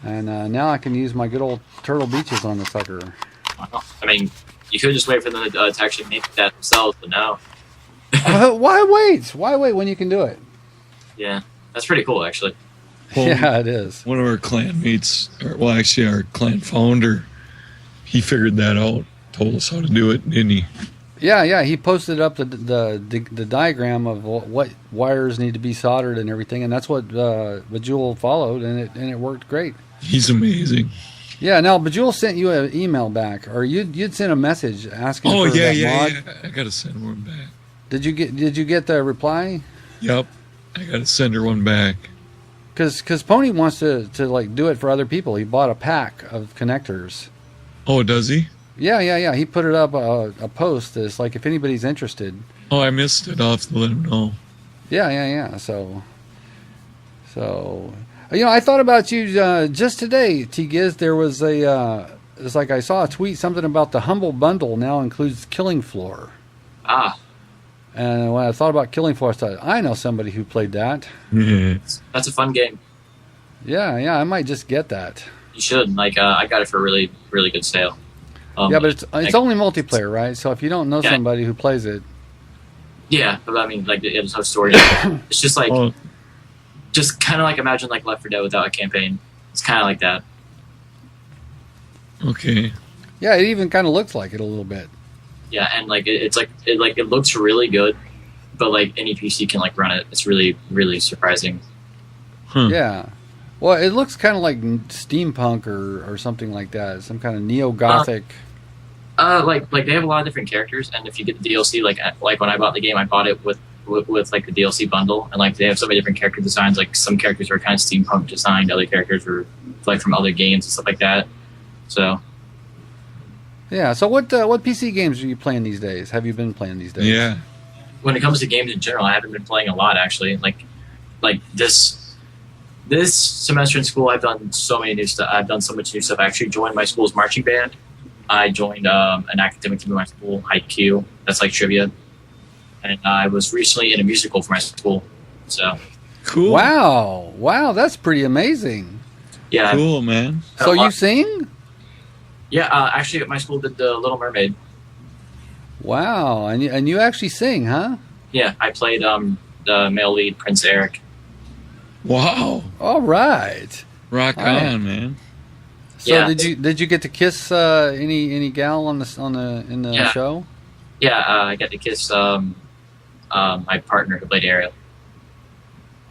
and now I can use my good old Turtle Beaches on the sucker. I mean, you could just wait for them to actually make that themselves, but no. Why wait? Why wait when you can do it? Yeah, that's pretty cool, actually. Well, yeah, it is. One of our clan mates, actually our clan founder, he figured that out. Told us how to do it, didn't he? Yeah. He posted up the diagram of what wires need to be soldered and everything, and that's what Bejewel followed, and it worked great. He's amazing. Yeah. Now Bejewel sent you an email back, or you'd sent a message asking for that mod. Yeah. I gotta send one back. Did you get the reply? Yep. I gotta send her one back. Because Pony wants to like do it for other people. He bought a pack of connectors. Oh, does he? Yeah. He put it up a post that's like if anybody's interested. Oh, I missed it. I'll have to let him know. Yeah. So I thought about you just today, TGiz. There was it's like I saw a tweet something about the Humble Bundle now includes Killing Floor. Ah. And when I thought about Killing Floor, I thought, I know somebody who played that. That's a fun game. Yeah, I might just get that. You should. I got it for a really, really good sale. Yeah, but it's only multiplayer, right? So if you don't know somebody who plays it. Yeah, but I mean, there's no story. It's just just kind of like imagine like Left 4 Dead without a campaign. It's kind of like that. Okay. Yeah, it even kind of looks like it a little bit. Yeah, and it looks really good, but any PC can run it. It's really, really surprising. Yeah. Well, it looks kind of like steampunk or something like that. Some kind of neo-gothic. They have a lot of different characters, and if you get the DLC, like when I bought the game, I bought it with the DLC bundle, and they have so many different character designs. Like some characters are kind of steampunk designed, other characters were from other games and stuff like that. So. Yeah. So what PC games are you playing these days? Have you been playing these days? Yeah. When it comes to games in general, I haven't been playing a lot actually. Like this semester in school, I've done so many new stuff. I've done so much new stuff. I actually joined my school's marching band. I joined an academic team in my school, IQ. That's like trivia. And I was recently in a musical for my school. So. Cool. Wow, that's pretty amazing. Yeah. Cool, man. So you sing? Yeah, actually, at my school did the Little Mermaid. Wow, and you actually sing, huh? Yeah, I played the male lead, Prince Eric. Wow! All right, rock on, man. So yeah. did you get to kiss any gal in the show? Yeah, I got to kiss my partner who played Ariel.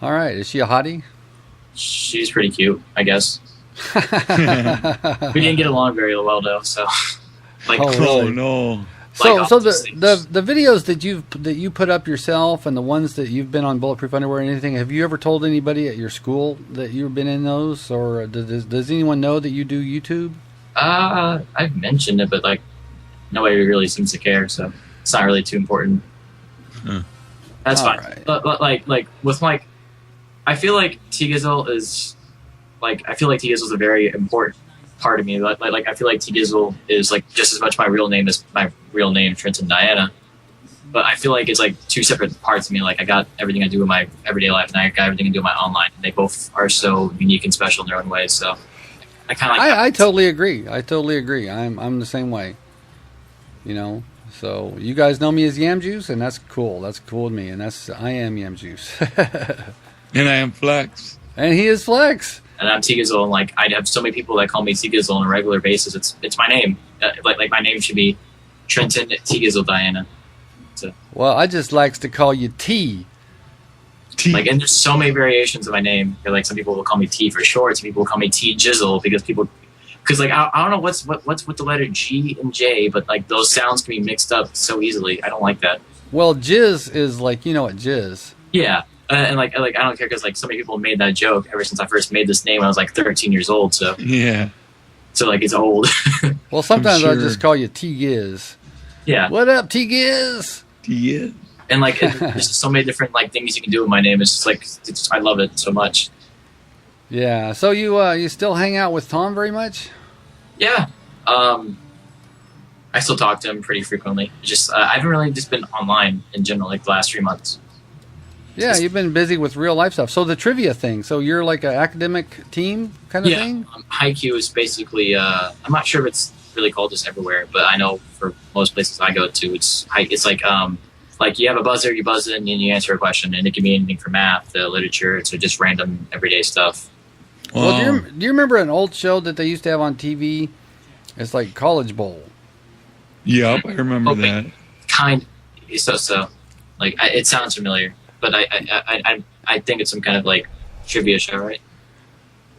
All right, is she a hottie? She's pretty cute, I guess. We didn't get along very well though, so really? No. So the videos that you put up yourself and the ones that you've been on Bulletproof Underwear and anything, have you ever told anybody at your school that you've been in those, or does anyone know that you do YouTube? I've mentioned it, but nobody really seems to care, so it's not really too important. That's fine. Right. But with I feel like TGizzle is a very important part of me. I feel like TGizzle is just as much my real name as my real name, Trenton Diana. But I feel like it's two separate parts of me. I got everything I do in my everyday life, and I got everything I do in my online. They both are so unique and special in their own ways. So I kind of I totally agree. I'm the same way. So you guys know me as Yam Juice, and that's cool. That's cool with me, and I am Yam Juice. And I am Flex. And he is Flex. And I'm TGizzle, and I have so many people that call me TGizzle on a regular basis. It's my name. My name should be Trenton TGizzle Diana. So, Well, I just likes to call you T. like, and there's so many variations of my name. Like, some people will call me T for short. Some people will call me TGizzle because like I don't know what's with the letter G and J, but like those sounds can be mixed up so easily. I don't like that. Well, jizz is like, you know what jizz. Yeah, and like I don't care because like so many people made that joke ever since I first made this name when I was like 13 years old. So Yeah. so like it's old. Well, sometimes sure. I just call you T-Giz. Yeah, What up, T-Giz? Yeah. and like there's so many different like things you can do with my name. It's just like I love it so much. Yeah. So you still hang out with Tom very much? Yeah, I still talk to him pretty frequently. Just I haven't really just been online in general like the last 3 months. Yeah, you've been busy with real life stuff. So the trivia thing. So you're like an academic team kind of thing? Haiku is basically, I'm not sure if it's really called this everywhere, but I know for most places I go to, it's like you have a buzzer, you buzz in, and you answer a question, and it can be anything from math to literature to just random everyday stuff. Well, do you remember an old show that they used to have on TV? It's like College Bowl. Yep, I remember that. So. Like, it sounds familiar, but I think it's some kind of, like, trivia show, right?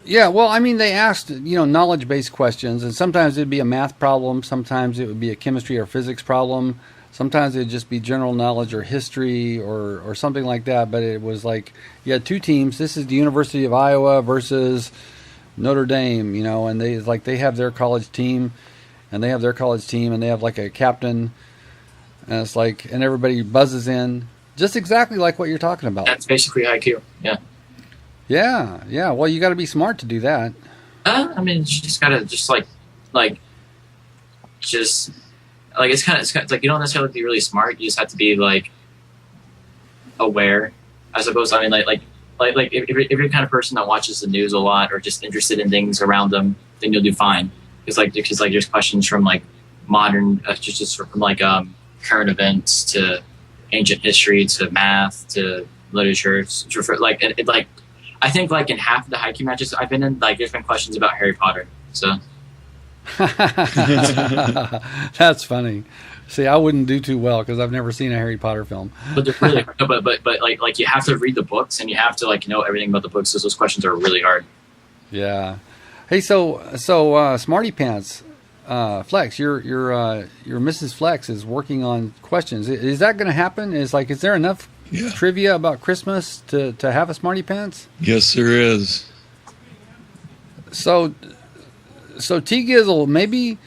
Yeah, well, I mean, they asked, knowledge-based questions, and sometimes it'd be a math problem, sometimes it would be a chemistry or physics problem, sometimes it'd just be general knowledge or history or something like that, but it was like, you had two teams. This is the University of Iowa versus Notre Dame, and they have their college team, and they have their college team, and they have, like, a captain, and it's like, and everybody buzzes in, just exactly like what you're talking about. That's basically Haiku, yeah. Yeah. Well, you got to be smart to do that. I mean, you just gotta just like it's kind of like you don't necessarily have to be really smart. You just have to be like aware, I suppose. I mean, like if you're the kind of person that watches the news a lot or just interested in things around them, then you'll do fine. Because there's questions from like modern, just from like current events to ancient history to math to literature. I think like in half of the Haiku matches I've been in, like there's been questions about Harry Potter. So that's funny. See, I wouldn't do too well because I've never seen a Harry Potter film. But they're really, but like you have to read the books and you have to like know everything about the books. So those questions are really hard. Yeah. Hey, so Smarty Pants, Flex, your Mrs. Flex is working on questions. Is that going to happen? Is there enough trivia about Christmas to have a Smarty Pants? Yes, there is. So TGizzle, maybe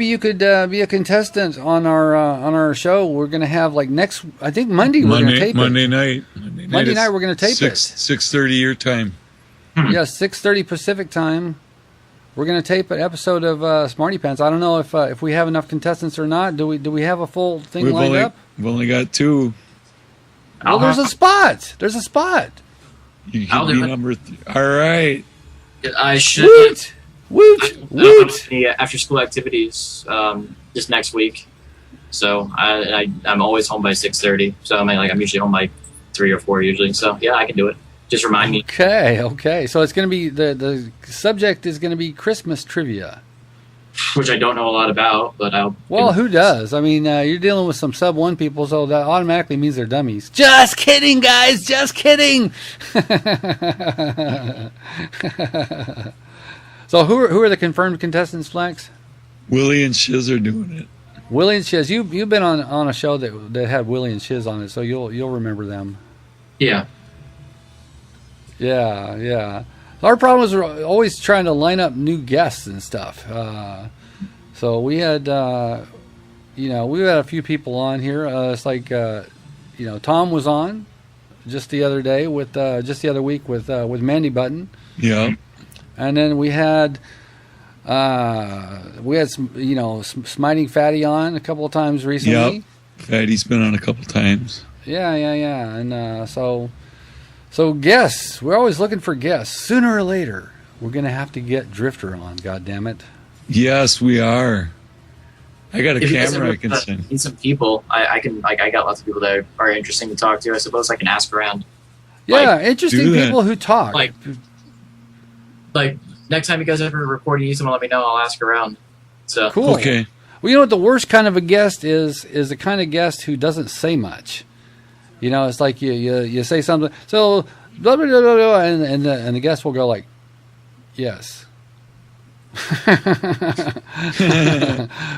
you could be a contestant on our show. We're going to have like I think Monday we're going to tape Monday it. Monday night we're going to tape it. 6:30 your time. Yeah, 6:30 Pacific time. We're going to tape an episode of Smarty Pants. I don't know if we have enough contestants or not. Do we have a full thing lined up? We've only got 2. Well, there's a spot. There's a spot. You can be number 3. All right. I should. Woot! After school activities this next week, so I'm always home by 6:30. So I'm usually home by 3 or 4 usually. So yeah, I can do it. Just remind me. Okay. So it's going to be the subject is going to be Christmas trivia, which I don't know a lot about, but I'll. Well, who does? I mean, you're dealing with some sub 1 people, so that automatically means they're dummies. Just kidding, guys. Just kidding. So who are the confirmed contestants, Flex? Willie and Shiz are doing it. Willie and Shiz. You've been on a show that had Willie and Shiz on it, so you'll remember them. Yeah. Yeah. Our problem is we're always trying to line up new guests and stuff. So we had, we had a few people on here. It's like, Tom was on just the other day just the other week with Mandy Button. Yeah. And then we had Smiting Fatty on a couple of times recently. Yep. Fatty's been on a couple times. Yeah. And so guests, we're always looking for guests. Sooner or later, we're going to have to get Drifter on, goddammit. Yes, we are. I got a camera I can send. Need some people. I got lots of people that are interesting to talk to. I suppose I can ask around. Yeah, interesting people who talk. Like next time you guys ever record and need someone, let me know. I'll ask around. So cool. Okay. Well, you know what the worst kind of a guest is the kind of guest who doesn't say much. You know, it's like you say something, so blah, blah, blah, blah, blah, and the guest will go like, yes.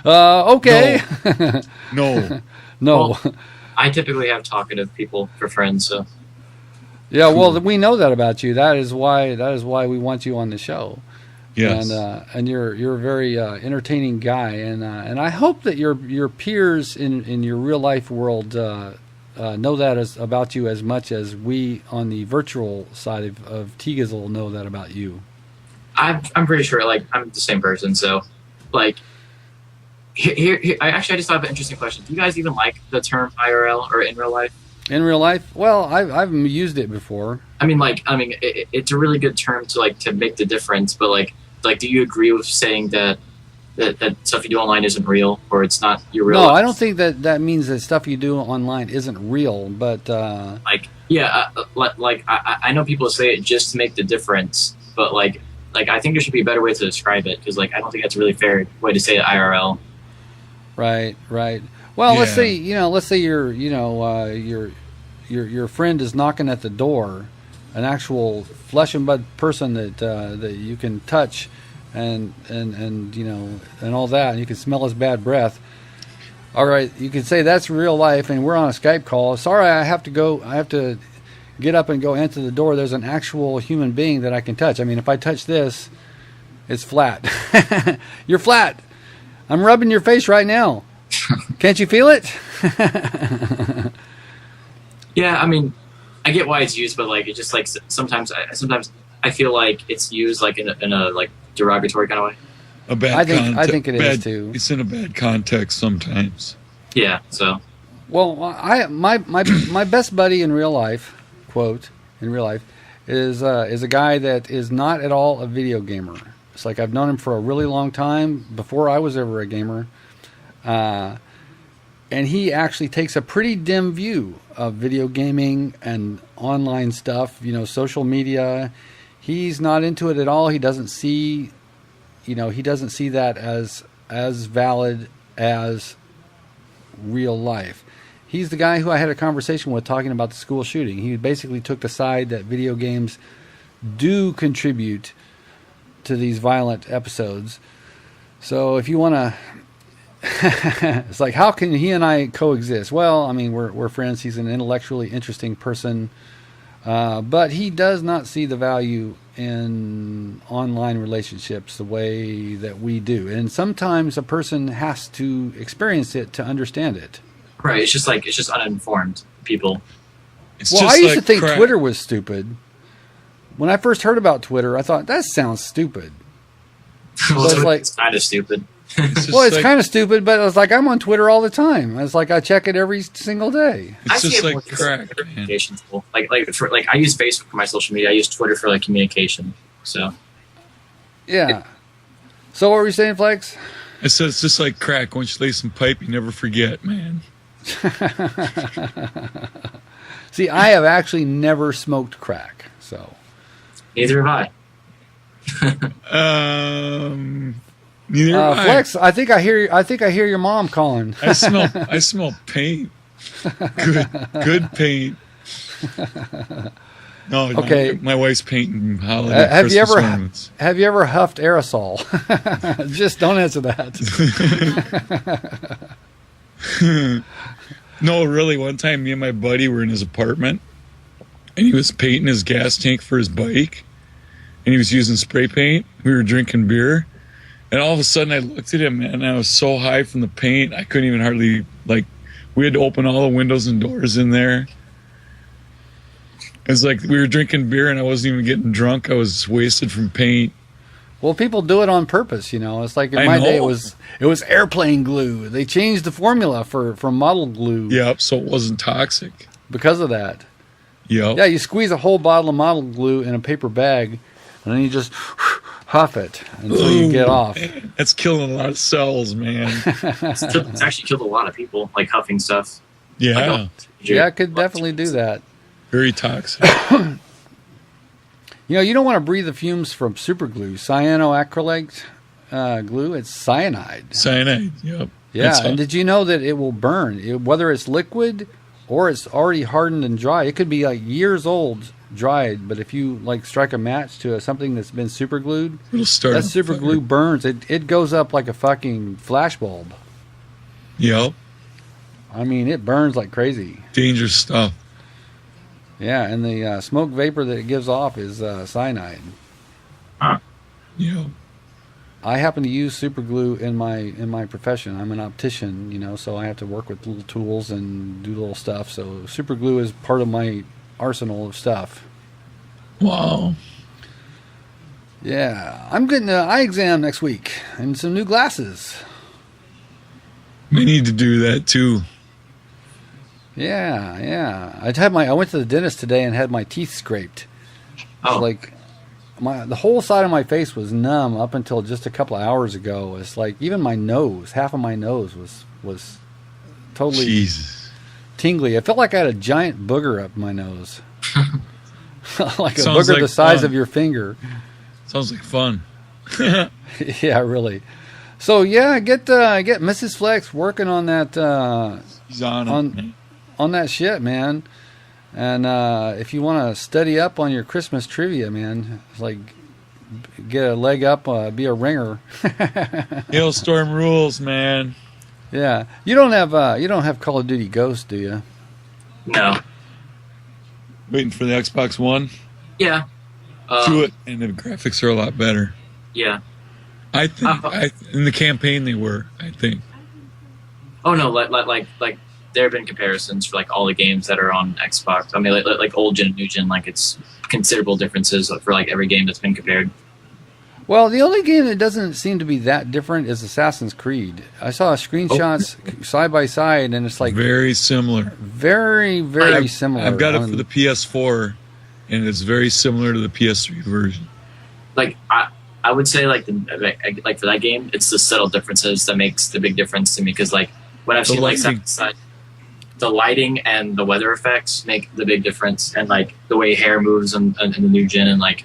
Okay. No. No. Well, I typically have talkative people for friends, so. Yeah, well, we know that about you. That is why we want you on the show. Yes. And you're a very entertaining guy, and I hope that your peers in your real life world know that about you as much as we on the virtual side of TGizzle know that about you. I'm pretty sure, like, I'm the same person, so, like, here I just thought of an interesting question. Do you guys even like the term IRL or in real life? In real life? Well, I've used it before. It's a really good term to make the difference, but, like, do you agree with saying that stuff you do online isn't real, or it's not your real life? No, I don't think that means that stuff you do online isn't real, but... I know people say it just to make the difference, but, like I think there should be a better way to describe it, because, like, I don't think that's a really fair way to say it IRL. Right. Well, yeah. let's say your friend is knocking at the door, an actual flesh and blood person that you can touch, and all that, and you can smell his bad breath. All right, you can say that's real life, and we're on a Skype call. Sorry, I have to go. I have to get up and go answer the door. There's an actual human being that I can touch. I mean, if I touch this, it's flat. You're flat. I'm rubbing your face right now. Can't you feel it? Yeah, I mean, I get why it's used, but, like, it's just, like, sometimes I feel like it's used, like, in a like derogatory kind of way. I think it is too. It's in a bad context sometimes. Yeah. So. Well, my best buddy in real life, quote, in real life, is a guy that is not at all a video gamer. It's like I've known him for a really long time, before I was ever a gamer. And he actually takes a pretty dim view of video gaming and online stuff, social media. He's not into it at all. He doesn't see that as valid as real life. He's the guy who I had a conversation with talking about the school shooting. He basically took the side that video games do contribute to these violent episodes. So if you want to, it's like, how can he and I coexist? Well, I mean, we're friends. He's an intellectually interesting person, but he does not see the value in online relationships the way that we do. And sometimes a person has to experience it to understand it. Right. It's just uninformed people. I used to think Twitter was stupid. When I first heard about Twitter, I thought, that sounds stupid. Well, it's kind of stupid. It's kind of stupid, but it's like, I'm on Twitter all the time. It's like I check it every single day. It's just like crack. Communication tool. Like I use Facebook for my social media. I use Twitter for, like, communication. So. Yeah. So what were you saying, Flex? I said it's just like crack. Once you lay some pipe, you never forget, man. See, I have actually never smoked crack, so. Neither have I. Neither have Flex, I think I hear your mom calling. I smell paint. Good paint. No, okay. My wife's painting holiday Christmas ornaments. Have you ever huffed aerosol? Just don't answer that. No, really. One time, me and my buddy were in his apartment, and he was painting his gas tank for his bike, and he was using spray paint. We were drinking beer, and all of a sudden, I looked at him, and I was so high from the paint, I couldn't even hardly, like, we had to open all the windows and doors in there. It's like we were drinking beer, and I wasn't even getting drunk. I was wasted from paint. Well, people do it on purpose, It's like in my day, it was airplane glue. They changed the formula for model glue. Yep, so it wasn't toxic. Because of that. Yep. Yeah, you squeeze a whole bottle of model glue in a paper bag, and then you just huff it until you get off. Man, that's killing a lot of cells, man. It's actually killed a lot of people, like huffing stuff. Yeah. Yeah, it could definitely do that. Very toxic. You don't want to breathe the fumes from super glue, cyanoacrylate. glue? It's cyanide. Cyanide, yep. Yeah, and did you know that it will burn? Whether it's liquid or it's already hardened and dry. It could be like years old dried, but if you like strike a match to something that's been super glued, it'll start. That super glue burns. It goes up like a fucking flashbulb. Yep. I mean, it burns like crazy. Dangerous stuff. Yeah, and the smoke vapor that it gives off is cyanide. Yeah. I happen to use super glue in my profession. I'm an optician, you know, so I have to work with little tools and do little stuff. So super glue is part of my arsenal of stuff. Wow. Yeah, I'm getting an eye exam next week and some new glasses. We need to do that too. Yeah. I went to the dentist today and had my teeth scraped. Oh. Like the whole side of my face was numb up until just a couple of hours ago. It's like even my nose, half of my nose was totally tingly. I felt like I had a giant booger up my nose. Like a booger the size of your finger. Sounds like fun. Yeah, really. So yeah, get Mrs. Flex working on that He's on that shit, man. And if you want to study up on your Christmas trivia, man, it's like get a leg up, be a ringer. Hailstorm rules, man. Yeah, you don't have Call of Duty Ghost, do you? No. Waiting for the Xbox One. Yeah. Do it, and the graphics are a lot better. Yeah. I think in the campaign they were. I think. Oh no! Like there have been comparisons for like all the games that are on Xbox. I mean, like old gen and new gen. Like it's considerable differences for like every game that's been compared. Well, the only game that doesn't seem to be that different is Assassin's Creed. I saw screenshots side by side, and it's like very similar. Very, very similar. I've got it for the PS4, and it's very similar to the PS3 version. Like I would say like for that game, it's the subtle differences that makes the big difference to me. Because like when I've seen like side by side, the lighting and the weather effects make the big difference, and like the way hair moves in the new gen, and like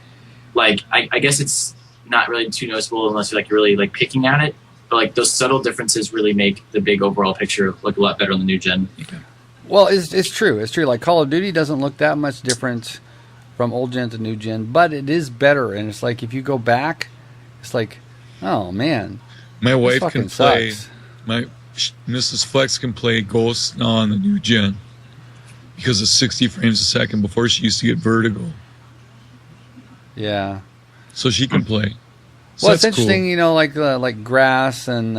I guess it's not really too noticeable unless you're really like picking at it. But like those subtle differences really make the big overall picture look a lot better on the new gen. Okay. Well, it's true. It's true. Like Call of Duty doesn't look that much different from old gen to new gen, but it is better. And it's like if you go back, it's like, oh man, my wife can play. Sucks. My Mrs. Flex can play Ghost now on the new gen because of 60 frames a second. Before she used to get vertigo. Yeah. So she can play. So well, it's interesting, cool. you know, like grass and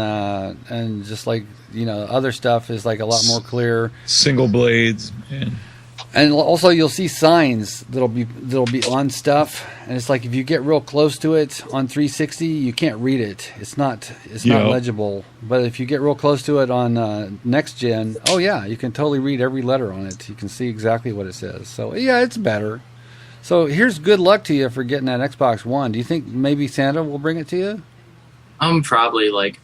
just like, you know, other stuff is like a lot more clear. Single blades, man. And also you'll see signs that'll be on stuff, and it's like if you get real close to it on 360, you can't read it. It's not legible. But if you get real close to it on next gen, oh yeah, you can totally read every letter on it. You can see exactly what it says. So yeah, it's better. So here's good luck to you for getting that Xbox One. Do you think maybe Santa will bring it to you? Probably like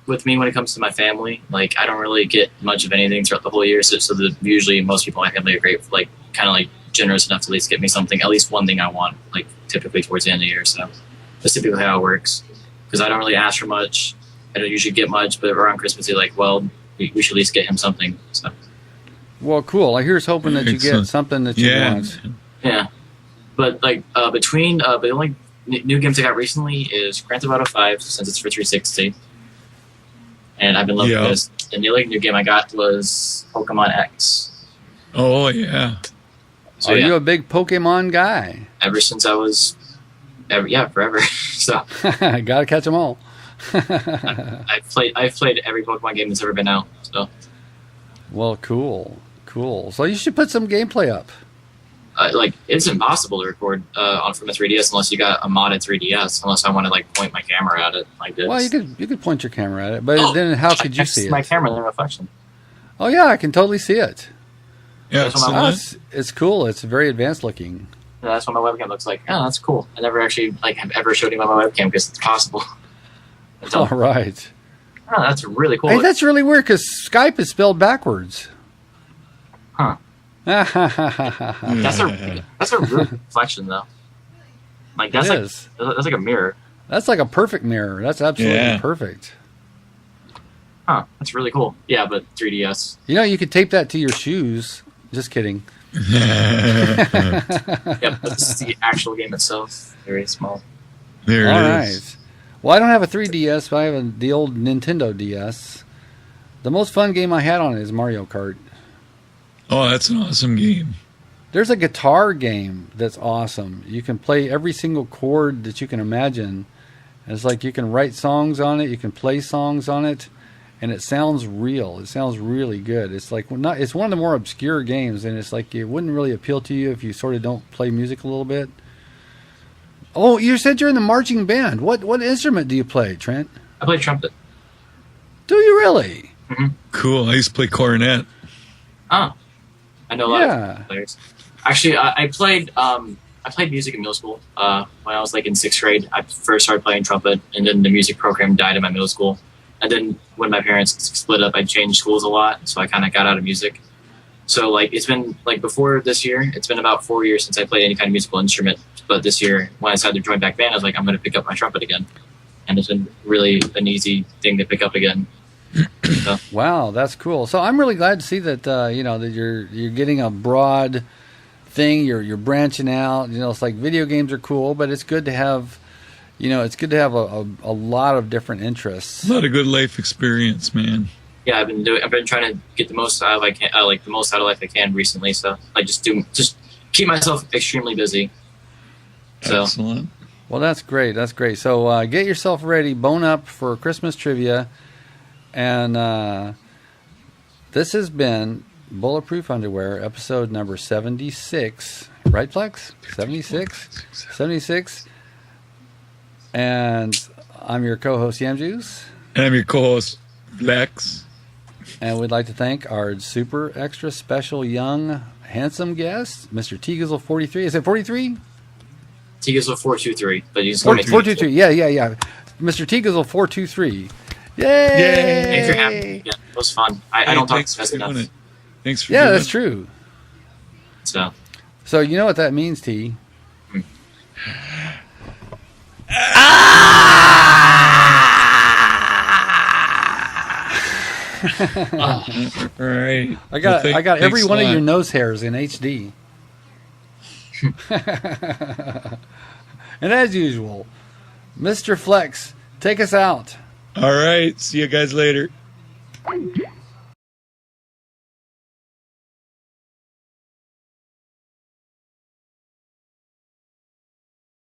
with me when it comes to my family, like I don't really get much of anything throughout the whole year. So usually most people in my family are great, like kind of like generous enough to at least get me something, at least one thing I want, like typically towards the end of the year. So that's typically how it works. Because I don't really ask for much. I don't usually get much, but around Christmas, you're like, well, we should at least get him something. So. Well, cool. Like here's hoping that you get something that you want. Yeah, but like between the only new games I got recently is Grand Theft Auto 5 since it's for 360, and I've been loving this. And the other new game I got was Pokemon X. Oh yeah. So, Are you a big Pokemon guy? Ever since I was, forever. So gotta catch them all. I've played every Pokemon game that's ever been out. So. Well, cool. So you should put some gameplay up. Like it's impossible to record from a 3DS unless you got a modded 3DS. Unless I want to like point my camera at it like this. Well, you could point your camera at it, but then how could you see it? My camera in the reflection. Oh yeah, I can totally see it. Yeah, it's cool. It's very advanced looking. Yeah, that's what my webcam looks like. Oh, that's cool. I never actually have ever showed you my webcam because it's possible. All right. Oh, that's really cool. Hey, that's really weird because Skype is spelled backwards. Huh. That's a real reflection though. Like that's like a mirror. That's like a perfect mirror. That's absolutely perfect. Huh, that's really cool. Yeah, but 3DS. You know, you could tape that to your shoes. Just kidding. Yep, but this is the actual game itself. Very small. There All it right. is. Well, I don't have a 3DS, but I have the old Nintendo DS. The most fun game I had on it is Mario Kart. Oh, that's an awesome game. There's a guitar game that's awesome. You can play every single chord that you can imagine. It's like you can write songs on it, you can play songs on it, and it sounds real. It sounds really good. It's like it's one of the more obscure games, and it's like it wouldn't really appeal to you if you sort of don't play music a little bit. Oh, you said you're in the marching band. What instrument do you play, Trent? I play trumpet. Do you really? Mm-hmm. Cool. I used to play cornet. Oh, I know a lot of players. Actually, I played music in middle school. When I was like in 6th grade, I first started playing trumpet, and then the music program died in my middle school. And then when my parents split up, I changed schools a lot, so I kind of got out of music. So like it's been like before this year, it's been about 4 years since I played any kind of musical instrument. But this year, when I decided to join back band, I was like, I'm going to pick up my trumpet again, and it's been really an easy thing to pick up again. So. Wow, that's cool. So I'm really glad to see that that you're getting a broad thing. You're branching out. You know, it's like video games are cool, but it's good to have. It's good to have a lot of different interests. A lot of good life experience, man. Yeah, I've been trying to get the most out of the most out of life I can recently. So I just keep myself extremely busy. So. Excellent. Well, that's great. That's great. So get yourself ready, bone up for Christmas trivia, and this has been Bulletproof Underwear, episode number 76. Right, Plex? 76? 76. And I'm your co-host, Yamjuice. And I'm your co-host, Lex. And we'd like to thank our super extra special young handsome guest, Mr. TGizzle 43. Is it 43? TGizzle 423. But he's 423. Yeah. Mr. TGizzle 423. Yay! Thanks for having me. Yeah, it was fun. I don't talk fast enough. Thanks for doing that's true. So you know what that means, T? All right. I got every one of your nose hairs in HD. And as usual, Mr. Flex, take us out. All right. See you guys later.